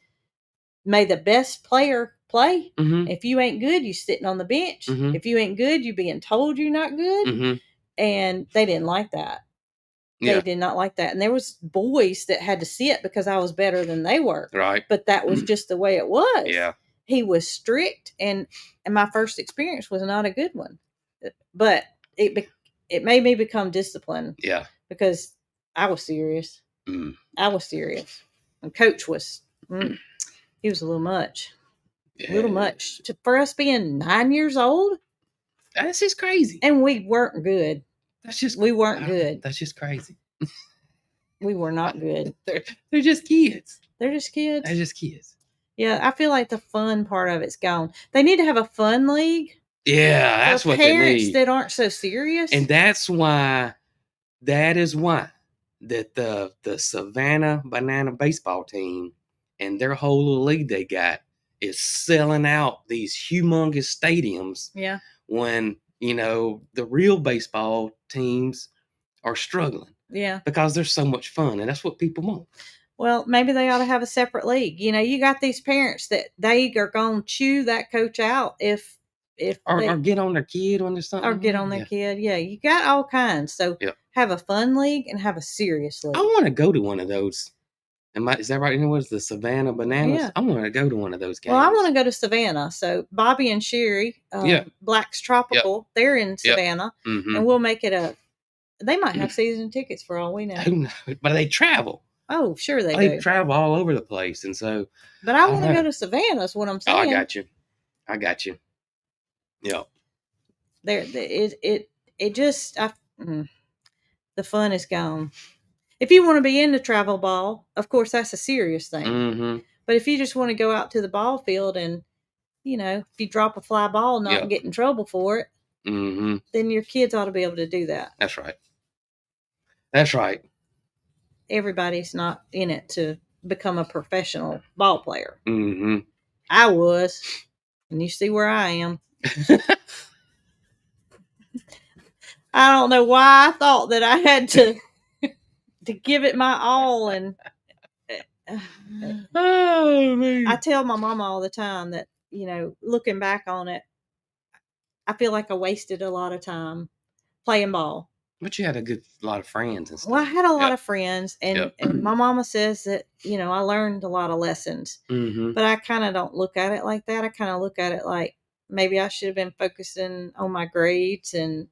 S1: may the best player play. If you ain't good, you sitting on the bench. If you ain't good, you being told you're not good. And they didn't like that. They did not like that. And there was boys that had to sit because I was better than they were.
S2: Right.
S1: But that was just the way it was.
S2: Yeah.
S1: He was strict, and my first experience was not a good one. But it made me become disciplined.
S2: Yeah.
S1: Because I was serious. I was serious. And coach was, he was a little much. Yeah. A little much. For us being 9 years old.
S2: That's just crazy.
S1: And we weren't good. We weren't good.
S2: That's just crazy.
S1: We were not good.
S2: They're just kids.
S1: They're just kids.
S2: They're just kids.
S1: Yeah, I feel like the fun part of it's gone. They need to have a fun league.
S2: Yeah, that's what they need.
S1: Parents that aren't so serious.
S2: And that is why that the Savannah Banana baseball team and their whole little league they got is selling out these humongous stadiums.
S1: Yeah.
S2: When the real baseball teams are struggling.
S1: Yeah.
S2: Because there's so much fun, and that's what people want.
S1: Well, maybe they ought to have a separate league. You got these parents that they are going to chew that coach out if
S2: or get on their kid when there's something.
S1: Or get on their kid. Yeah, you got all kinds. So have a fun league and have a serious league.
S2: I want to go to one of those. Is that right? What's the Savannah Bananas?
S1: Yeah.
S2: I want to go to one of those games.
S1: Well, I want to go to Savannah. So Bobby and Sherry, Black's Tropical, they're in Savannah, and we'll make it they might have season tickets for all we know.
S2: Who knows? But they travel.
S1: Oh, sure they do.
S2: They travel all over the place, and so.
S1: But I want to go to Savannah. Is what I'm saying.
S2: Oh, I got you. Yeah.
S1: The fun is gone. If you want to be into travel ball, of course, that's a serious thing. But if you just want to go out to the ball field and, if you drop a fly ball, not get in trouble for it, then your kids ought to be able to do that.
S2: That's right. That's right.
S1: Everybody's not in it to become a professional ball player. I was, and you see where I am. I don't know why I thought that I had to give it my all, and
S2: oh man,
S1: I tell my mama all the time that, looking back on it, I feel like I wasted a lot of time playing ball.
S2: But you had a lot of friends and stuff.
S1: Well, I had a lot of friends, and my mama says that, I learned a lot of lessons.
S2: Mm-hmm.
S1: But I kind of don't look at it like that. I kind of look at it like maybe I should have been focusing on my grades and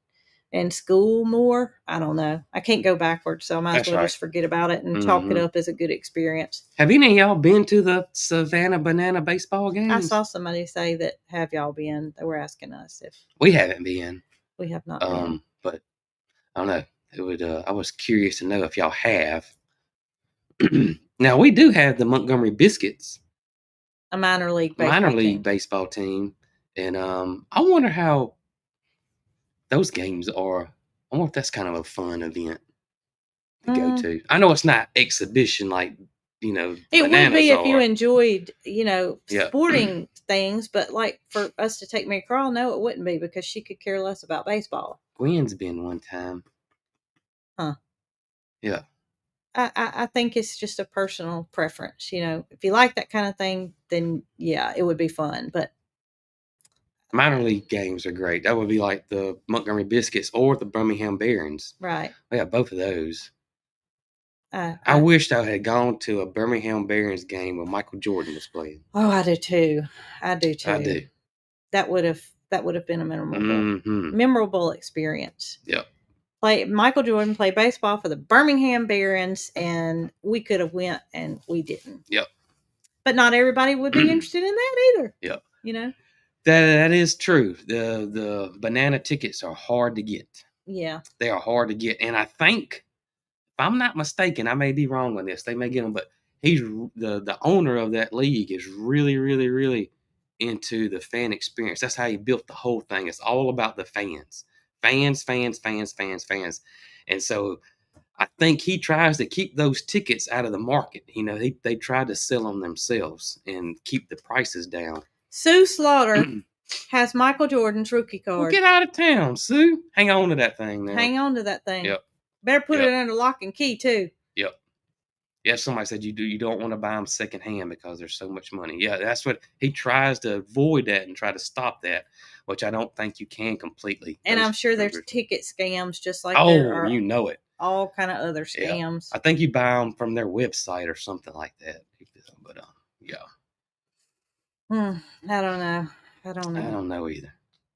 S1: school more. I don't know. I can't go backwards, so I might as well just forget about it and chalk it up as a good experience.
S2: Have any of y'all been to the Savannah Banana baseball games?
S1: I saw somebody say that, have y'all been? They were asking us if
S2: we haven't been.
S1: We have not been.
S2: But I don't know. It would. I was curious to know if y'all have. Now we do have the Montgomery Biscuits,
S1: a minor league
S2: baseball team, and I wonder how those games are. I wonder if that's kind of a fun event to go to. I know it's not exhibition like
S1: it would be if you enjoyed sporting things, but like for us to take Mary Carl, no, it wouldn't be, because she could care less about baseball.
S2: Gwen's been one time.
S1: Huh.
S2: Yeah.
S1: I think it's just a personal preference. If you like that kind of thing, then yeah, it would be fun. But
S2: minor league games are great. That would be like the Montgomery Biscuits or the Birmingham Barons.
S1: Right.
S2: We got both of those. I wished I had gone to a Birmingham Barons game where Michael Jordan was playing.
S1: Oh, I do too. I do. That would have been a memorable experience.
S2: Yep.
S1: Michael Jordan played baseball for the Birmingham Barons, and we could have went, and we didn't.
S2: Yep.
S1: But not everybody would be interested in that either.
S2: Yep.
S1: That
S2: is true. The banana tickets are hard to get.
S1: Yeah.
S2: They are hard to get, and I think, if I'm not mistaken, I may be wrong on this. They may get them, but he's the owner of that league is really, really, really into the fan experience. That's how he built the whole thing. It's all about the fans. Fans. And so I think he tries to keep those tickets out of the market. They try to sell them themselves and keep the prices down.
S1: Sue Slaughter has Michael Jordan's rookie card.
S2: Well, get out of town, Sue. Hang on to that thing now.
S1: Hang on to that thing.
S2: Yep.
S1: Better put it under lock and key too.
S2: Yep. Yeah, somebody said you don't want to buy them secondhand because there's so much money. Yeah, that's what he tries to avoid, that and try to stop that, which I don't think you can completely.
S1: And I'm sure there's ticket scams just like
S2: there are. You know it.
S1: All kind of other scams.
S2: Yeah. I think you buy them from their website or something like that. But yeah.
S1: I don't know.
S2: I don't know either.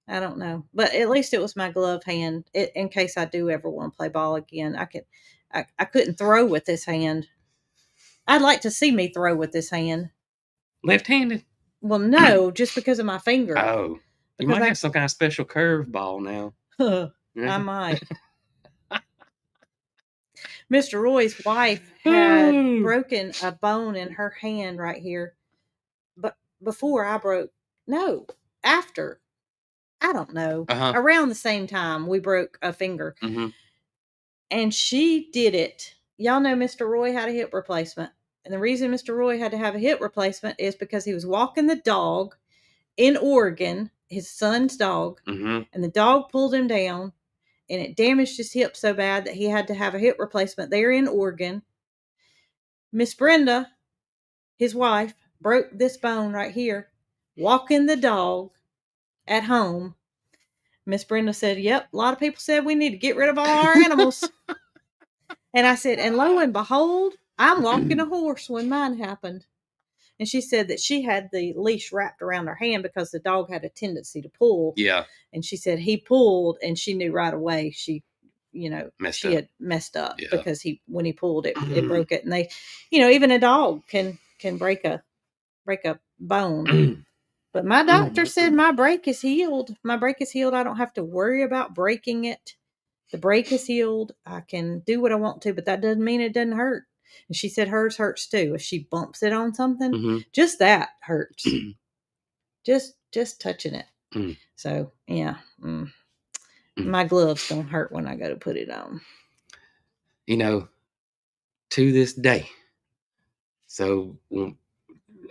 S1: I don't know, but at least it was my glove hand. In case I do ever want to play ball again, I couldn't throw with this hand. I'd like to see me throw with this hand.
S2: Left-handed?
S1: Well, no, just because of my finger.
S2: Oh, you might have some kind of special curve ball now.
S1: I might. Mr. Roy's wife had broken a bone in her hand right here, but before I broke, after, I don't know, around the same time we broke a finger.
S2: Mm-hmm.
S1: And she did it. Y'all know Mr. Roy had a hip replacement. And the reason Mr. Roy had to have a hip replacement is because he was walking the dog in Oregon, his son's dog, and the dog pulled him down, and it damaged his hip so bad that he had to have a hip replacement there in Oregon. Miss Brenda, his wife, broke this bone right here, walking the dog at home. Miss Brenda said, yep, a lot of people said we need to get rid of all our animals. And I said, and lo and behold, I'm walking a horse when mine happened. And she said that she had the leash wrapped around her hand because the dog had a tendency to pull.
S2: Yeah.
S1: And she said he pulled, and she knew right away she had messed up because when he pulled it broke it. And they, even a dog can break a bone. But my doctor said my break is healed. I don't have to worry about breaking it. The break is healed. I can do what I want to, but that doesn't mean it doesn't hurt. And she said hers hurts too. If she bumps it on something, just that hurts. just touching it. So yeah, my gloves don't hurt when I go to put it on.
S2: To this day. So when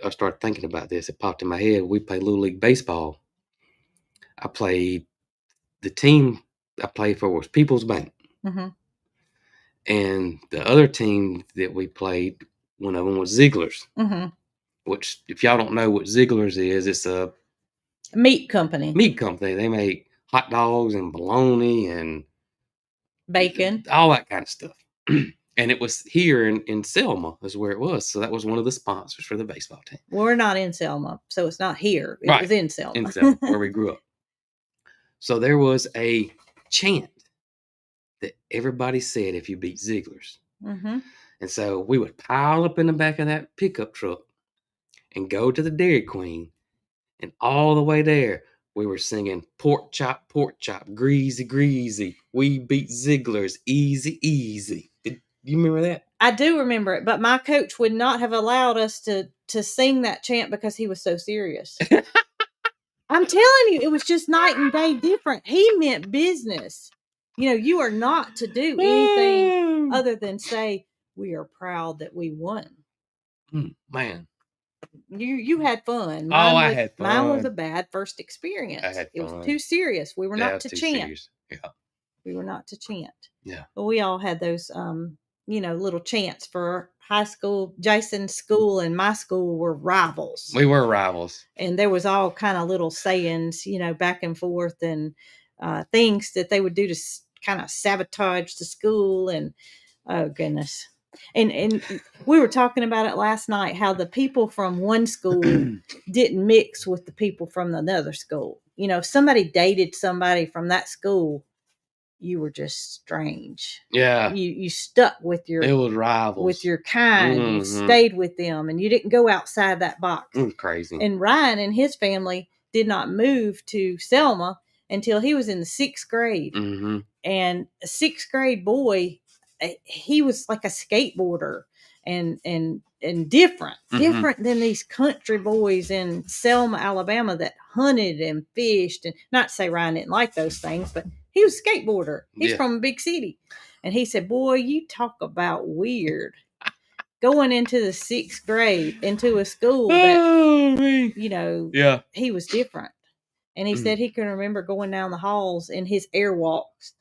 S2: I started thinking about this, it popped in my head. We played Little League Baseball. I played the team I played for was People's Bank.
S1: Mm-hmm.
S2: And the other team that we played, one of them was Ziegler's.
S1: Mm-hmm.
S2: Which, if y'all don't know what Ziegler's is, it's a
S1: meat company.
S2: They make hot dogs and bologna and
S1: bacon,
S2: all that kind of stuff. And it was here in Selma is where it was. So that was one of the sponsors for the baseball team.
S1: Well, we're not in Selma, so it's not here. It was in Selma.
S2: In Selma, where we grew up. So there was a chant that everybody said if you beat Ziegler's.
S1: Mm-hmm.
S2: And so we would pile up in the back of that pickup truck and go to the Dairy Queen. And all the way there, we were singing pork chop, greasy, greasy. We beat Ziegler's, easy, easy. Do you remember that?
S1: I do remember it, but my coach would not have allowed us to sing that chant because he was so serious. I'm telling you, it was just night and day different. He meant business. You know, you are not to do anything other than say, we are proud that we won.
S2: Man.
S1: You had fun.
S2: I had fun.
S1: Mine was a bad first experience.
S2: I had fun.
S1: It was too serious. We were not to chant.
S2: Serious. Yeah.
S1: We were not to chant.
S2: Yeah.
S1: But we all had those little chants for high school. Jason's school and my school were rivals.
S2: We were rivals.
S1: And there was all kind of little sayings, back and forth and things that they would do to kind of sabotage the school. And oh goodness. And we were talking about it last night, how the people from one school didn't mix with the people from another school. If somebody dated somebody from that school, you were just strange.
S2: Yeah.
S1: You stuck with your...
S2: It was rivals.
S1: With your kind. Mm-hmm. You stayed with them and you didn't go outside that box.
S2: It was crazy.
S1: And Ryan and his family did not move to Selma until he was in the 6th grade.
S2: Mm-hmm.
S1: And a 6th grade boy... he was like a skateboarder and different than these country boys in Selma, Alabama that hunted and fished. And not to say Ryan didn't like those things, but he was a skateboarder. He's from a big city. And he said, boy, you talk about weird. Going into the 6th grade into a school that, he was different. And he said he can remember going down the halls in his airwalks.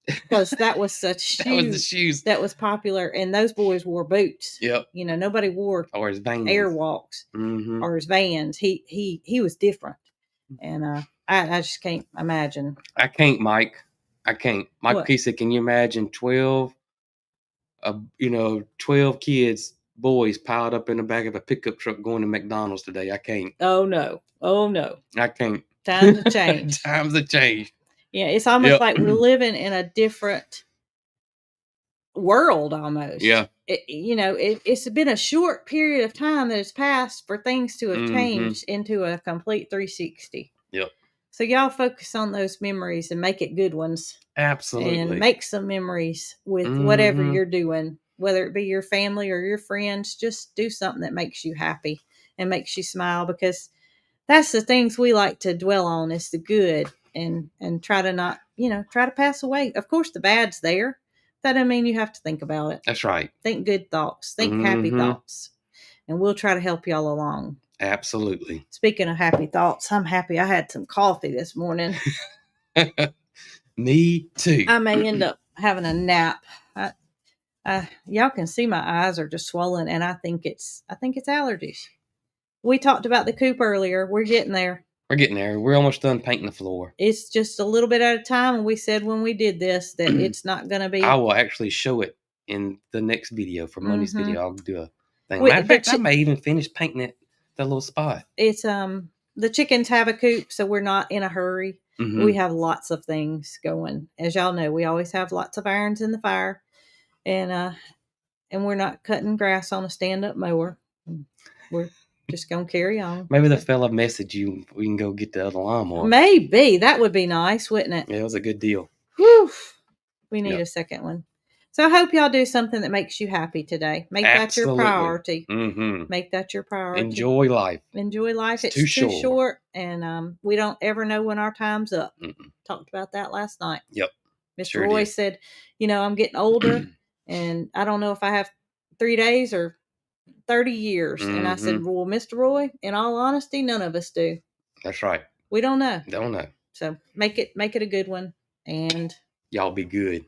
S1: Because that was such shoes. That was the shoes that was popular, and those boys wore boots.
S2: Yep.
S1: Nobody wore
S2: or his Vans.
S1: Airwalks or his Vans. He was different, and I just can't imagine.
S2: I can't, Mike. I can't. Mike P said, "Can you imagine 12 kids, boys piled up in the back of a pickup truck going to McDonald's today? I can't.
S1: Oh no.
S2: I can't.
S1: Times have changed.
S2: Times have changed."
S1: Yeah, it's almost like we're living in a different world almost.
S2: Yeah.
S1: It's been a short period of time that has passed for things to have changed into a complete 360.
S2: Yep.
S1: So y'all focus on those memories and make it good ones.
S2: Absolutely.
S1: And make some memories with whatever you're doing, whether it be your family or your friends. Just do something that makes you happy and makes you smile, because that's the things we like to dwell on, is the good. And try to not, try to pass away. Of course, the bad's there. That doesn't mean you have to think about it.
S2: That's right.
S1: Think good thoughts. Think happy thoughts. And we'll try to help y'all along.
S2: Absolutely.
S1: Speaking of happy thoughts, I'm happy I had some coffee this morning.
S2: Me too.
S1: I may end up having a nap. Y'all can see my eyes are just swollen, and I think it's allergies. We talked about the coop earlier. We're getting there.
S2: We're getting there. We're almost done painting the floor.
S1: It's just a little bit at a time. And we said when we did this that it's not going to be...
S2: I will actually show it in the next video. For Monday's video, I'll do a thing. Matter of fact, I may even finish painting it, that little spot.
S1: It's the chickens have a coop, so we're not in a hurry. Mm-hmm. We have lots of things going. As y'all know, we always have lots of irons in the fire. And we're not cutting grass on a stand-up mower. We're just going to carry on.
S2: Maybe the fella messaged you. We can go get the other lawnmower.
S1: Maybe. That would be nice, wouldn't it?
S2: Yeah, it was a good deal.
S1: Whew. We need a second one. So I hope y'all do something that makes you happy today. Make that your priority.
S2: Mm-hmm.
S1: Make that your priority.
S2: Enjoy life.
S1: Enjoy life. It's too short. And we don't ever know when our time's up. Mm-mm. Talked about that last night.
S2: Yep.
S1: Mr. Roy said, I'm getting older and I don't know if I have 3 days or 30 years. Mm-hmm. And I said, well, Mr. Roy, in all honesty, none of us do.
S2: That's right.
S1: We don't know.
S2: Don't know.
S1: So make it a good one. And
S2: y'all be good.